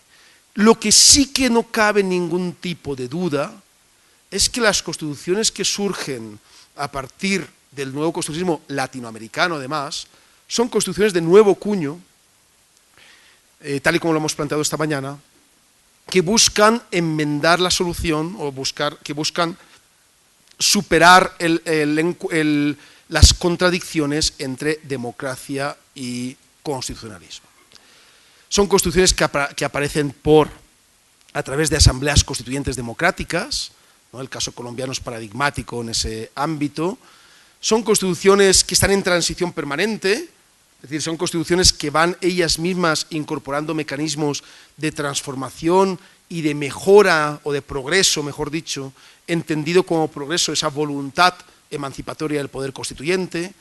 Lo que sí que no cabe ningún tipo de duda es que las constituciones que surgen a partir del nuevo constructivismo latinoamericano, además, son constituciones de nuevo cuño, tal y como lo hemos planteado esta mañana, que buscan enmendar la solución o que buscan superar las contradicciones entre democracia y constitucionalismo. Son constituciones que aparecen a través de asambleas constituyentes democráticas, ¿no? El caso colombiano es paradigmático en ese ámbito. Son constituciones que están en transición permanente, es decir, son constituciones que van ellas mismas incorporando mecanismos de transformación y de mejora o de progreso, mejor dicho, entendido como progreso esa voluntad emancipatoria del poder constituyente.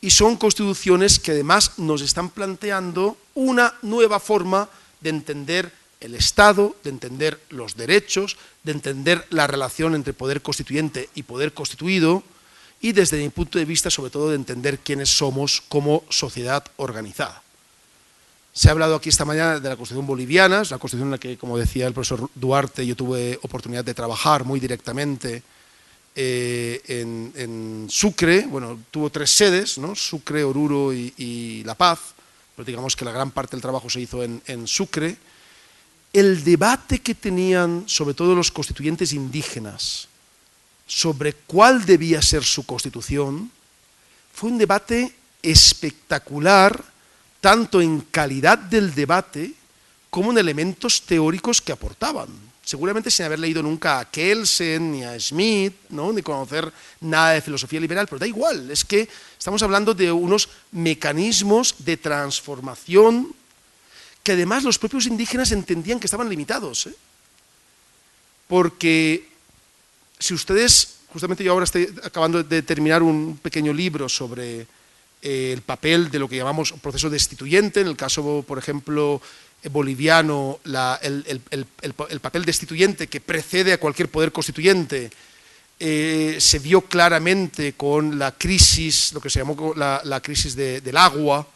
Y son constituciones que además nos están planteando una nueva forma de entender el Estado, de entender los derechos, de entender la relación entre poder constituyente y poder constituido, y desde mi punto de vista, sobre todo, de entender quiénes somos como sociedad organizada. Se ha hablado aquí esta mañana de la Constitución boliviana, es la Constitución en la que, como decía el profesor Duarte, yo tuve oportunidad de trabajar muy directamente en Sucre. Bueno, tuvo 3 sedes, ¿no? Sucre, Oruro y La Paz, pero digamos que la gran parte del trabajo se hizo en Sucre. El debate que tenían, sobre todo los constituyentes indígenas, sobre cuál debía ser su constitución, fue un debate espectacular, tanto en calidad del debate como en elementos teóricos que aportaban. Seguramente sin haber leído nunca a Kelsen ni a Smith, ¿no? Ni conocer nada de filosofía liberal, pero da igual, es que estamos hablando de unos mecanismos de transformación que además los propios indígenas entendían que estaban limitados, ¿eh? Porque si ustedes, justamente yo ahora estoy acabando de terminar un pequeño libro sobre el papel de lo que llamamos proceso destituyente, en el caso, por ejemplo, boliviano, el papel destituyente que precede a cualquier poder constituyente, se vio claramente con la crisis, lo que se llamó la crisis del agua,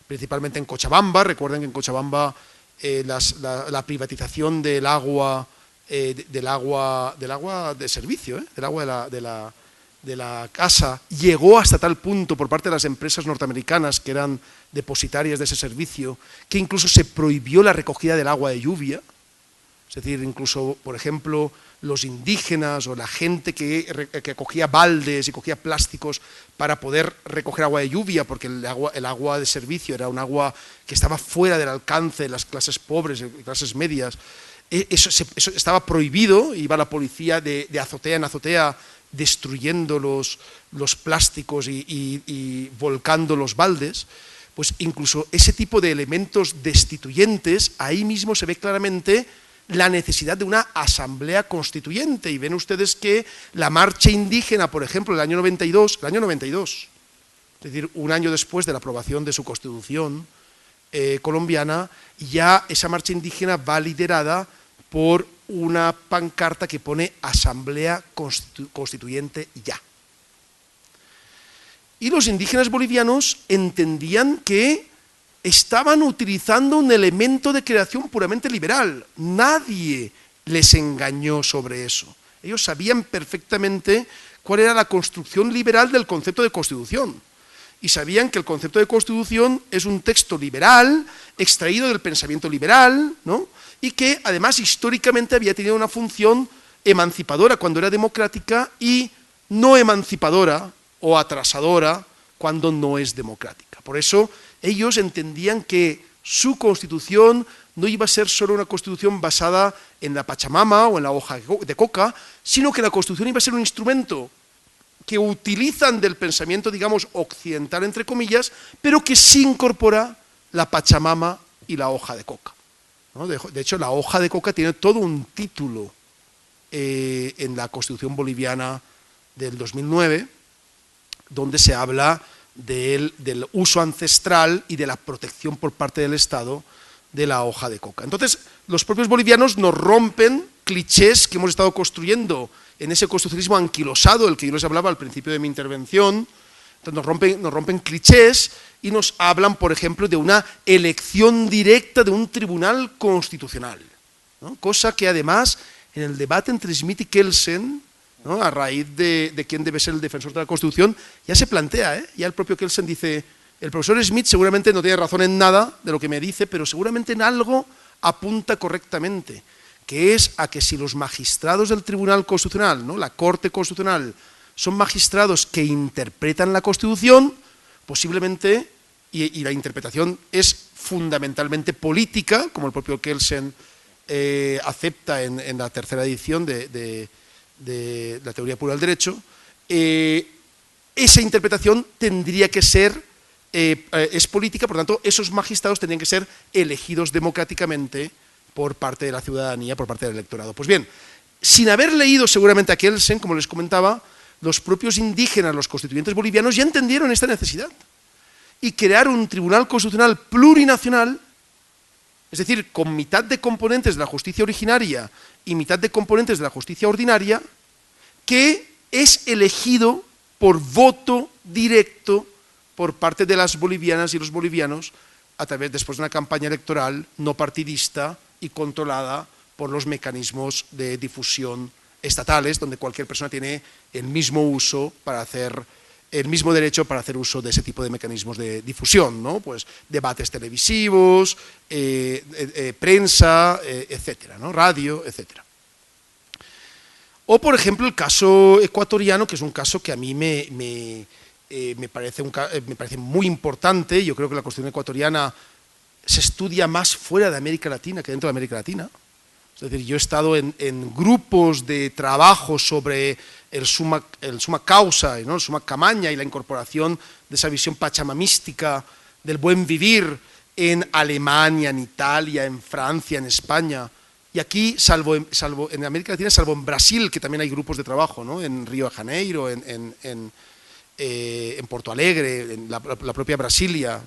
principalmente en Cochabamba. Recuerden que en Cochabamba la privatización del agua de servicio, del agua de la casa, llegó hasta tal punto por parte de las empresas norteamericanas que eran depositarias de ese servicio, que incluso se prohibió la recogida del agua de lluvia. Es decir, incluso, por ejemplo, los indígenas o la gente que cogía baldes y cogía plásticos para poder recoger agua de lluvia, porque el agua de servicio era un agua que estaba fuera del alcance de las clases pobres y clases medias. Eso estaba prohibido, iba la policía de azotea en azotea destruyendo los plásticos y volcando los baldes. Pues incluso ese tipo de elementos destituyentes, ahí mismo se ve claramente la necesidad de una asamblea constituyente. Y ven ustedes que la marcha indígena, por ejemplo, el año 92, es decir, un año después de la aprobación de su constitución colombiana, ya esa marcha indígena va liderada por una pancarta que pone Asamblea Constituyente ya. Y los indígenas bolivianos entendían que estaban utilizando un elemento de creación puramente liberal. Nadie les engañó sobre eso. Ellos sabían perfectamente cuál era la construcción liberal del concepto de constitución. Y sabían que el concepto de constitución es un texto liberal, extraído del pensamiento liberal, ¿no? Y que además históricamente había tenido una función emancipadora cuando era democrática y no emancipadora o atrasadora cuando no es democrática. Por eso ellos entendían que su constitución no iba a ser solo una constitución basada en la Pachamama o en la hoja de coca, sino que la constitución iba a ser un instrumento que utilizan del pensamiento, digamos, occidental, entre comillas, pero que sí incorpora la Pachamama y la hoja de coca, ¿no? De hecho, la hoja de coca tiene todo un título en la Constitución boliviana del 2009, donde se habla del uso ancestral y de la protección por parte del Estado de la hoja de coca. Entonces, los propios bolivianos nos rompen clichés que hemos estado construyendo en ese constitucionalismo anquilosado, del que yo les hablaba al principio de mi intervención. Entonces nos rompen clichés y nos hablan, por ejemplo, de una elección directa de un tribunal constitucional, ¿no? Cosa que además en el debate entre Smith y Kelsen, ¿no?, a raíz de quién debe ser el defensor de la Constitución, ya se plantea, ya el propio Kelsen dice, el profesor Smith seguramente no tiene razón en nada de lo que me dice, pero seguramente en algo apunta correctamente, que es a que si los magistrados del Tribunal Constitucional, ¿no?, la Corte Constitucional, son magistrados que interpretan la Constitución, posiblemente, y la interpretación es fundamentalmente política, como el propio Kelsen acepta en la tercera edición de la teoría pura del derecho, esa interpretación tendría que ser, es política, por lo tanto, esos magistrados tendrían que ser elegidos democráticamente por parte de la ciudadanía, por parte del electorado. Pues bien, sin haber leído seguramente a Kelsen, como les comentaba, los propios indígenas, los constituyentes bolivianos, ya entendieron esta necesidad y crearon un tribunal constitucional plurinacional, es decir, con mitad de componentes de la justicia originaria y mitad de componentes de la justicia ordinaria, que es elegido por voto directo por parte de las bolivianas y los bolivianos a través, después de una campaña electoral no partidista y controlada por los mecanismos de difusión estatales, donde cualquier persona tiene el mismo derecho para hacer uso de ese tipo de mecanismos de difusión, ¿no? Pues debates televisivos, prensa, etcétera, ¿no?, radio, etcétera. O, por ejemplo, el caso ecuatoriano, que es un caso que a mí me parece muy importante. Yo creo que la Constitución ecuatoriana se estudia más fuera de América Latina que dentro de América Latina. Es decir, yo he estado en grupos de trabajo sobre el summa causa, ¿no?, el summa camaña, y la incorporación de esa visión pachamamística del buen vivir en Alemania, en Italia, en Francia, en España. Y aquí, salvo en América Latina, salvo en Brasil, que también hay grupos de trabajo, ¿no?, en Río de Janeiro, en Porto Alegre, en la propia Brasilia,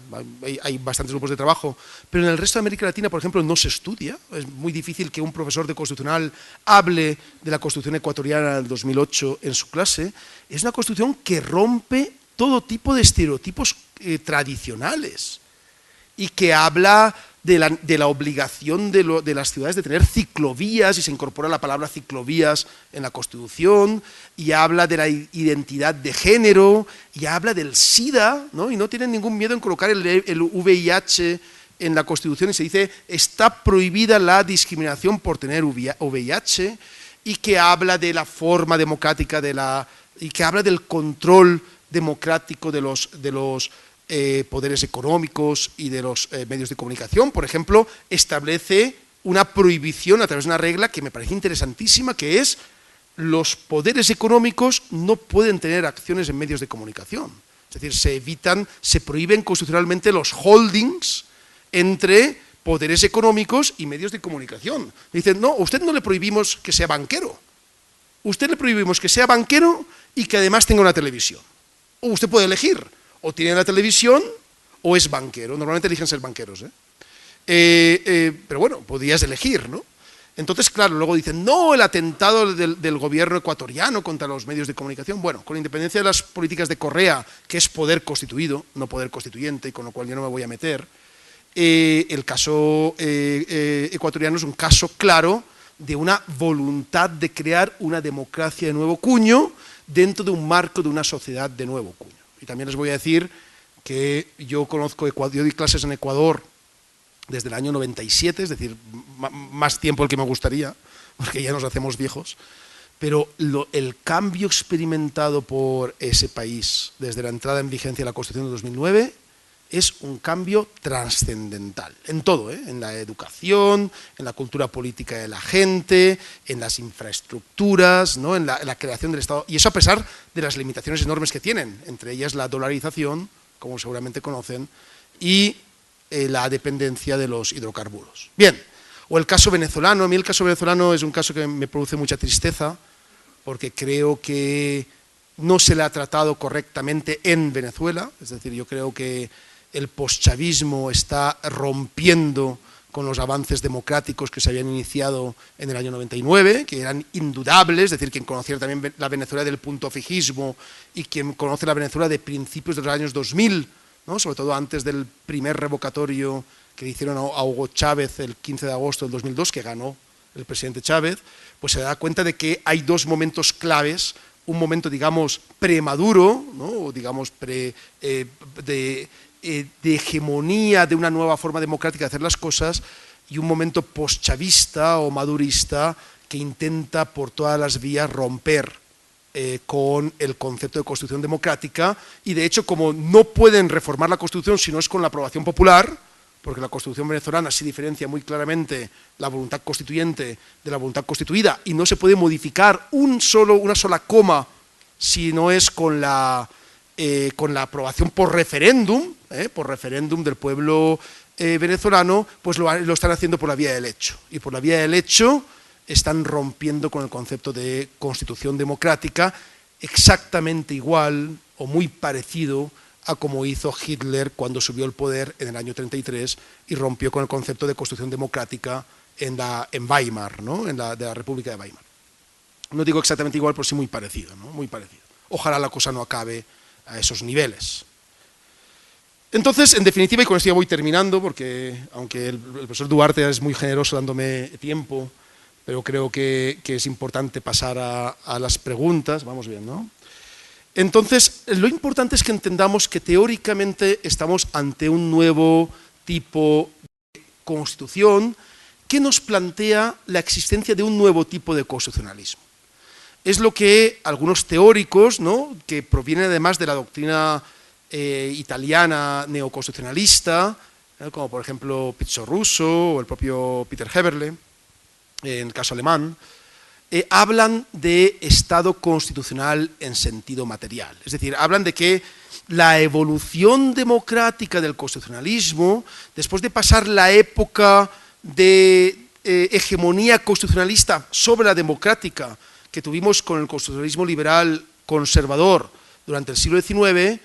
hay bastantes grupos de trabajo, pero en el resto de América Latina, por ejemplo, no se estudia. Es muy difícil que un profesor de constitucional hable de la Constitución ecuatoriana del 2008 en su clase. Es una Constitución que rompe todo tipo de estereotipos tradicionales y que habla de la obligación de las ciudades de tener ciclovías, y se incorpora la palabra ciclovías en la Constitución, y habla de la identidad de género, y habla del SIDA, ¿no?, y no tienen ningún miedo en colocar el VIH en la Constitución, y se dice está prohibida la discriminación por tener VIH, y que habla de la forma democrática y que habla del control democrático de los poderes económicos y de los medios de comunicación. Por ejemplo, establece una prohibición a través de una regla que me parece interesantísima, que es: los poderes económicos no pueden tener acciones en medios de comunicación. Es decir, se prohíben constitucionalmente los holdings entre poderes económicos y medios de comunicación. Dicen, no, a usted no le prohibimos que sea banquero, usted le prohibimos que sea banquero y que además tenga una televisión. O usted puede elegir, o tiene la televisión o es banquero. Normalmente eligen ser banqueros, pero bueno, podías elegir, ¿no? Entonces, claro, luego dicen, no, el atentado del gobierno ecuatoriano contra los medios de comunicación. Bueno, con independencia de las políticas de Correa, que es poder constituido, no poder constituyente, y con lo cual yo no me voy a meter, el caso ecuatoriano es un caso claro de una voluntad de crear una democracia de nuevo cuño dentro de un marco de una sociedad de nuevo cuño. Y también les voy a decir que yo di clases en Ecuador desde el año 97, es decir, más tiempo del que me gustaría, porque ya nos hacemos viejos, pero el cambio experimentado por ese país desde la entrada en vigencia de la Constitución de 2009 es un cambio trascendental, en todo, en la educación, en la cultura política de la gente, en las infraestructuras, ¿no?, en la creación del Estado, y eso a pesar de las limitaciones enormes que tienen, entre ellas la dolarización, como seguramente conocen, y la dependencia de los hidrocarburos. Bien, o el caso venezolano. A mí el caso venezolano es un caso que me produce mucha tristeza, porque creo que no se le ha tratado correctamente en Venezuela. Es decir, yo creo que el postchavismo está rompiendo con los avances democráticos que se habían iniciado en el año 99, que eran indudables, es decir, quien conociera también la Venezuela del punto fijismo y quien conoce la Venezuela de principios de los años 2000, ¿no? Sobre todo antes del primer revocatorio que le hicieron a Hugo Chávez el 15 de agosto del 2002, que ganó el presidente Chávez, pues se da cuenta de que hay dos momentos claves, un momento, digamos, premaduro, ¿no? O digamos, de hegemonía de una nueva forma democrática de hacer las cosas, y un momento post-chavista o madurista que intenta por todas las vías romper con el concepto de Constitución democrática, y de hecho, como no pueden reformar la Constitución si no es con la aprobación popular, porque la Constitución venezolana sí diferencia muy claramente la voluntad constituyente de la voluntad constituida, y no se puede modificar una sola coma si no es con la aprobación por referéndum del pueblo venezolano, pues lo están haciendo por la vía del hecho. Y por la vía del hecho están rompiendo con el concepto de Constitución democrática, exactamente igual o muy parecido a como hizo Hitler cuando subió al poder en el año 33 y rompió con el concepto de Constitución democrática en Weimar, ¿no? de la República de Weimar. No digo exactamente igual, pero sí muy parecido, ¿no? Muy parecido. Ojalá la cosa no acabe a esos niveles. Entonces, en definitiva, y con esto ya voy terminando, porque aunque el profesor Duarte es muy generoso dándome tiempo, pero creo que es importante pasar a las preguntas. Vamos bien, ¿no? Entonces, lo importante es que entendamos que teóricamente estamos ante un nuevo tipo de constitución que nos plantea la existencia de un nuevo tipo de constitucionalismo. Es lo que algunos teóricos, ¿no?, que provienen además de la doctrina italiana neoconstitucionalista, como por ejemplo Pizzo Russo o el propio Peter Heberle, en el caso alemán, hablan de Estado constitucional en sentido material. Es decir, hablan de que la evolución democrática del constitucionalismo, después de pasar la época de hegemonía constitucionalista sobre la democrática que tuvimos con el constitucionalismo liberal conservador durante el siglo XIX,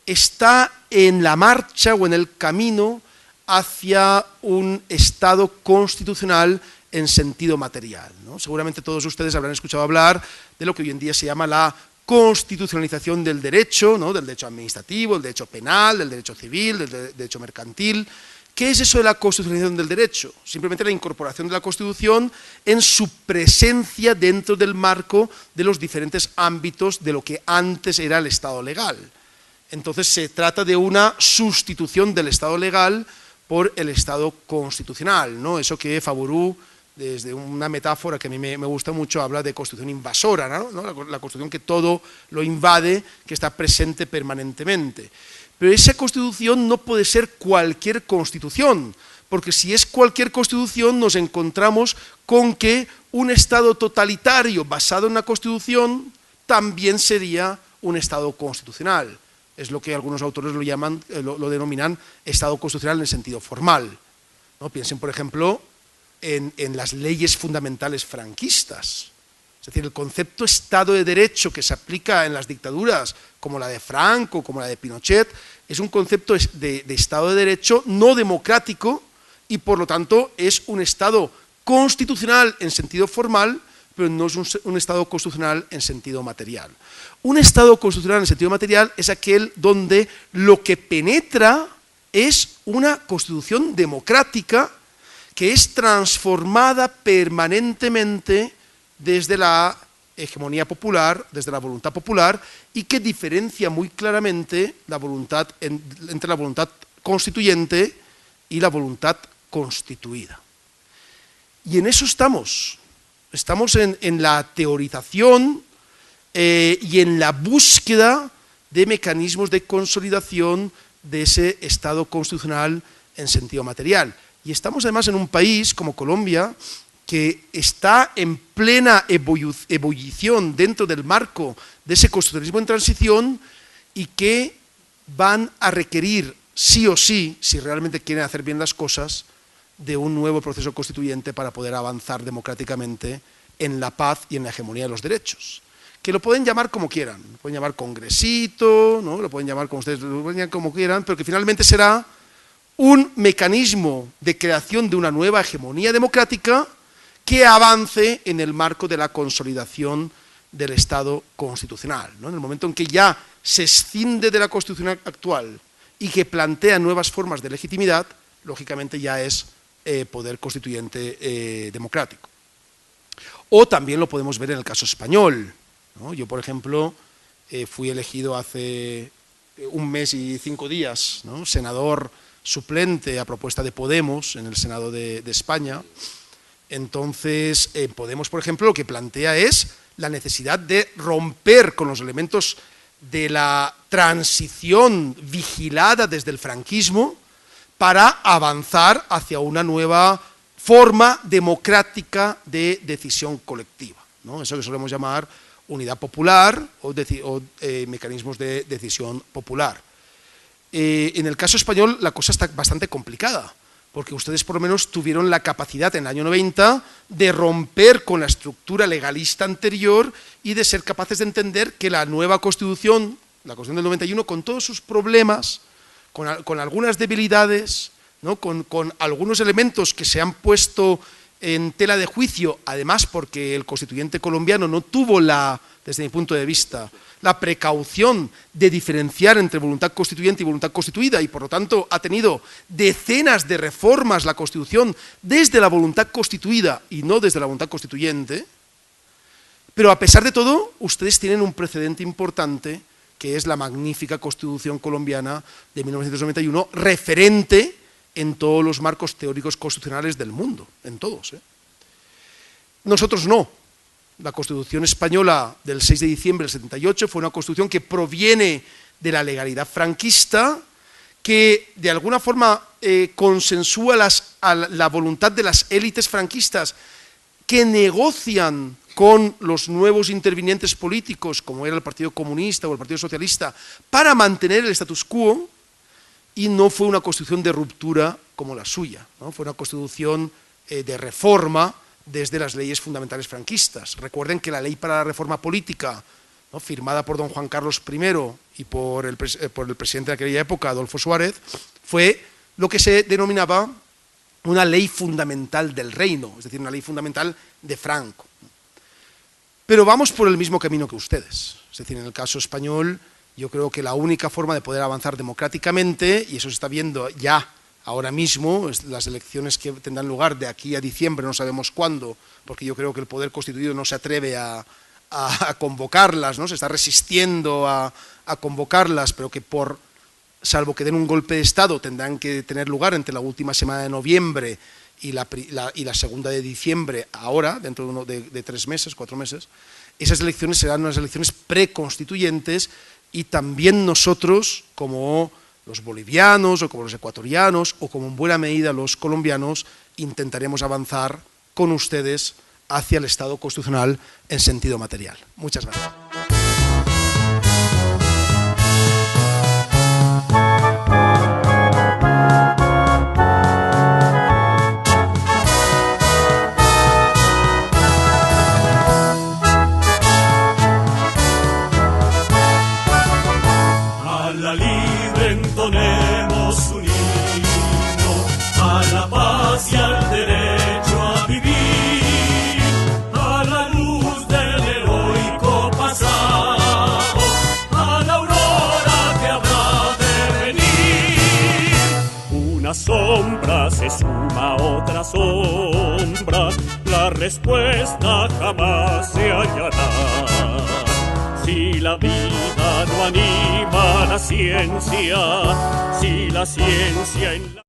está en la marcha o en el camino hacia un Estado constitucional en sentido material, ¿no? Seguramente todos ustedes habrán escuchado hablar de lo que hoy en día se llama la constitucionalización del derecho, ¿no?, del derecho administrativo, del derecho penal, del derecho civil, del derecho mercantil. ¿Qué es eso de la constitucionalización del derecho? Simplemente la incorporación de la Constitución en su presencia dentro del marco de los diferentes ámbitos de lo que antes era el Estado legal. Entonces se trata de una sustitución del Estado legal por el Estado constitucional, ¿no? Eso que Favorú, desde una metáfora que a mí me gusta mucho, habla de constitución invasora, ¿no? La constitución que todo lo invade, que está presente permanentemente. Pero esa constitución no puede ser cualquier constitución, porque si es cualquier constitución nos encontramos con que un Estado totalitario basado en una constitución también sería un Estado constitucional. Es lo que algunos autores lo denominan Estado constitucional en el sentido formal, ¿no? Piensen, por ejemplo, en las leyes fundamentales franquistas. Es decir, el concepto Estado de Derecho que se aplica en las dictaduras, como la de Franco, como la de Pinochet, es un concepto de Estado de Derecho no democrático y, por lo tanto, es un Estado constitucional en sentido formal, pero no es un Estado constitucional en sentido material. Un Estado constitucional en sentido material es aquel donde lo que penetra es una constitución democrática que es transformada permanentemente desde la hegemonía popular, desde la voluntad popular, y que diferencia muy claramente la voluntad entre la voluntad constituyente y la voluntad constituida. Y en eso estamos. Estamos en la teorización y en la búsqueda de mecanismos de consolidación de ese Estado constitucional en sentido material. Y estamos además en un país como Colombia que está en plena ebullición dentro del marco de ese constitucionalismo en transición y que van a requerir sí o sí, si realmente quieren hacer bien las cosas, de un nuevo proceso constituyente para poder avanzar democráticamente en la paz y en la hegemonía de los derechos. Que lo pueden llamar como quieran, lo pueden llamar congresito, ¿no?, lo pueden llamar como ustedes, lo pueden llamar como quieran, pero que finalmente será un mecanismo de creación de una nueva hegemonía democrática que avance en el marco de la consolidación del Estado constitucional, ¿no? En el momento en que ya se escinde de la Constitución actual y que plantea nuevas formas de legitimidad, lógicamente ya es poder constituyente democrático. O también lo podemos ver en el caso español, ¿no? Yo, por ejemplo, fui elegido hace 1 mes y 5 días, ¿no? Senador suplente a propuesta de Podemos en el Senado de España. Entonces, Podemos, por ejemplo, lo que plantea es la necesidad de romper con los elementos de la transición vigilada desde el franquismo para avanzar hacia una nueva forma democrática de decisión colectiva, ¿no? Eso que solemos llamar unidad popular o mecanismos de decisión popular. En el caso español la cosa está bastante complicada, porque ustedes por lo menos tuvieron la capacidad en el año 90 de romper con la estructura legalista anterior y de ser capaces de entender que la nueva Constitución, la Constitución del 91, con todos sus problemas, con algunas debilidades, ¿no? con algunos elementos que se han puesto en tela de juicio, además porque el constituyente colombiano no tuvo desde mi punto de vista, la precaución de diferenciar entre voluntad constituyente y voluntad constituida, y por lo tanto ha tenido decenas de reformas la Constitución desde la voluntad constituida y no desde la voluntad constituyente. Pero a pesar de todo, ustedes tienen un precedente importante, que es la magnífica Constitución colombiana de 1991, referente en todos los marcos teóricos constitucionales del mundo, en todos. Nosotros no. La Constitución española del 6 de diciembre del 78 fue una Constitución que proviene de la legalidad franquista, que de alguna forma consensúa la voluntad de las élites franquistas que negocian con los nuevos intervinientes políticos, como era el Partido Comunista o el Partido Socialista, para mantener el status quo, y no fue una constitución de ruptura como la suya, ¿no? Fue una constitución de reforma desde las leyes fundamentales franquistas. Recuerden que la ley para la reforma política, ¿no?, firmada por don Juan Carlos I y por el presidente de aquella época, Adolfo Suárez, fue lo que se denominaba una ley fundamental del reino, es decir, una ley fundamental de Franco. Pero vamos por el mismo camino que ustedes. Es decir, en el caso español, yo creo que la única forma de poder avanzar democráticamente, y eso se está viendo ya ahora mismo, las elecciones que tendrán lugar de aquí a diciembre, no sabemos cuándo, porque yo creo que el poder constituido no se atreve a convocarlas, ¿no? Se está resistiendo a convocarlas, pero que salvo que den un golpe de Estado, tendrán que tener lugar entre la última semana de noviembre y la segunda de diciembre, ahora, dentro de 3 meses, 4 meses. Esas elecciones serán unas elecciones preconstituyentes, y también nosotros, como los bolivianos o como los ecuatorianos o como en buena medida los colombianos, intentaremos avanzar con ustedes hacia el Estado constitucional en sentido material. Muchas gracias. Entonemos un himno a la paz y al derecho a vivir, a la luz del heroico pasado, a la aurora que habrá de venir. Una sombra se suma a otra sombra, la respuesta jamás se hallará. Si la vida no anima la ciencia, si la ciencia en la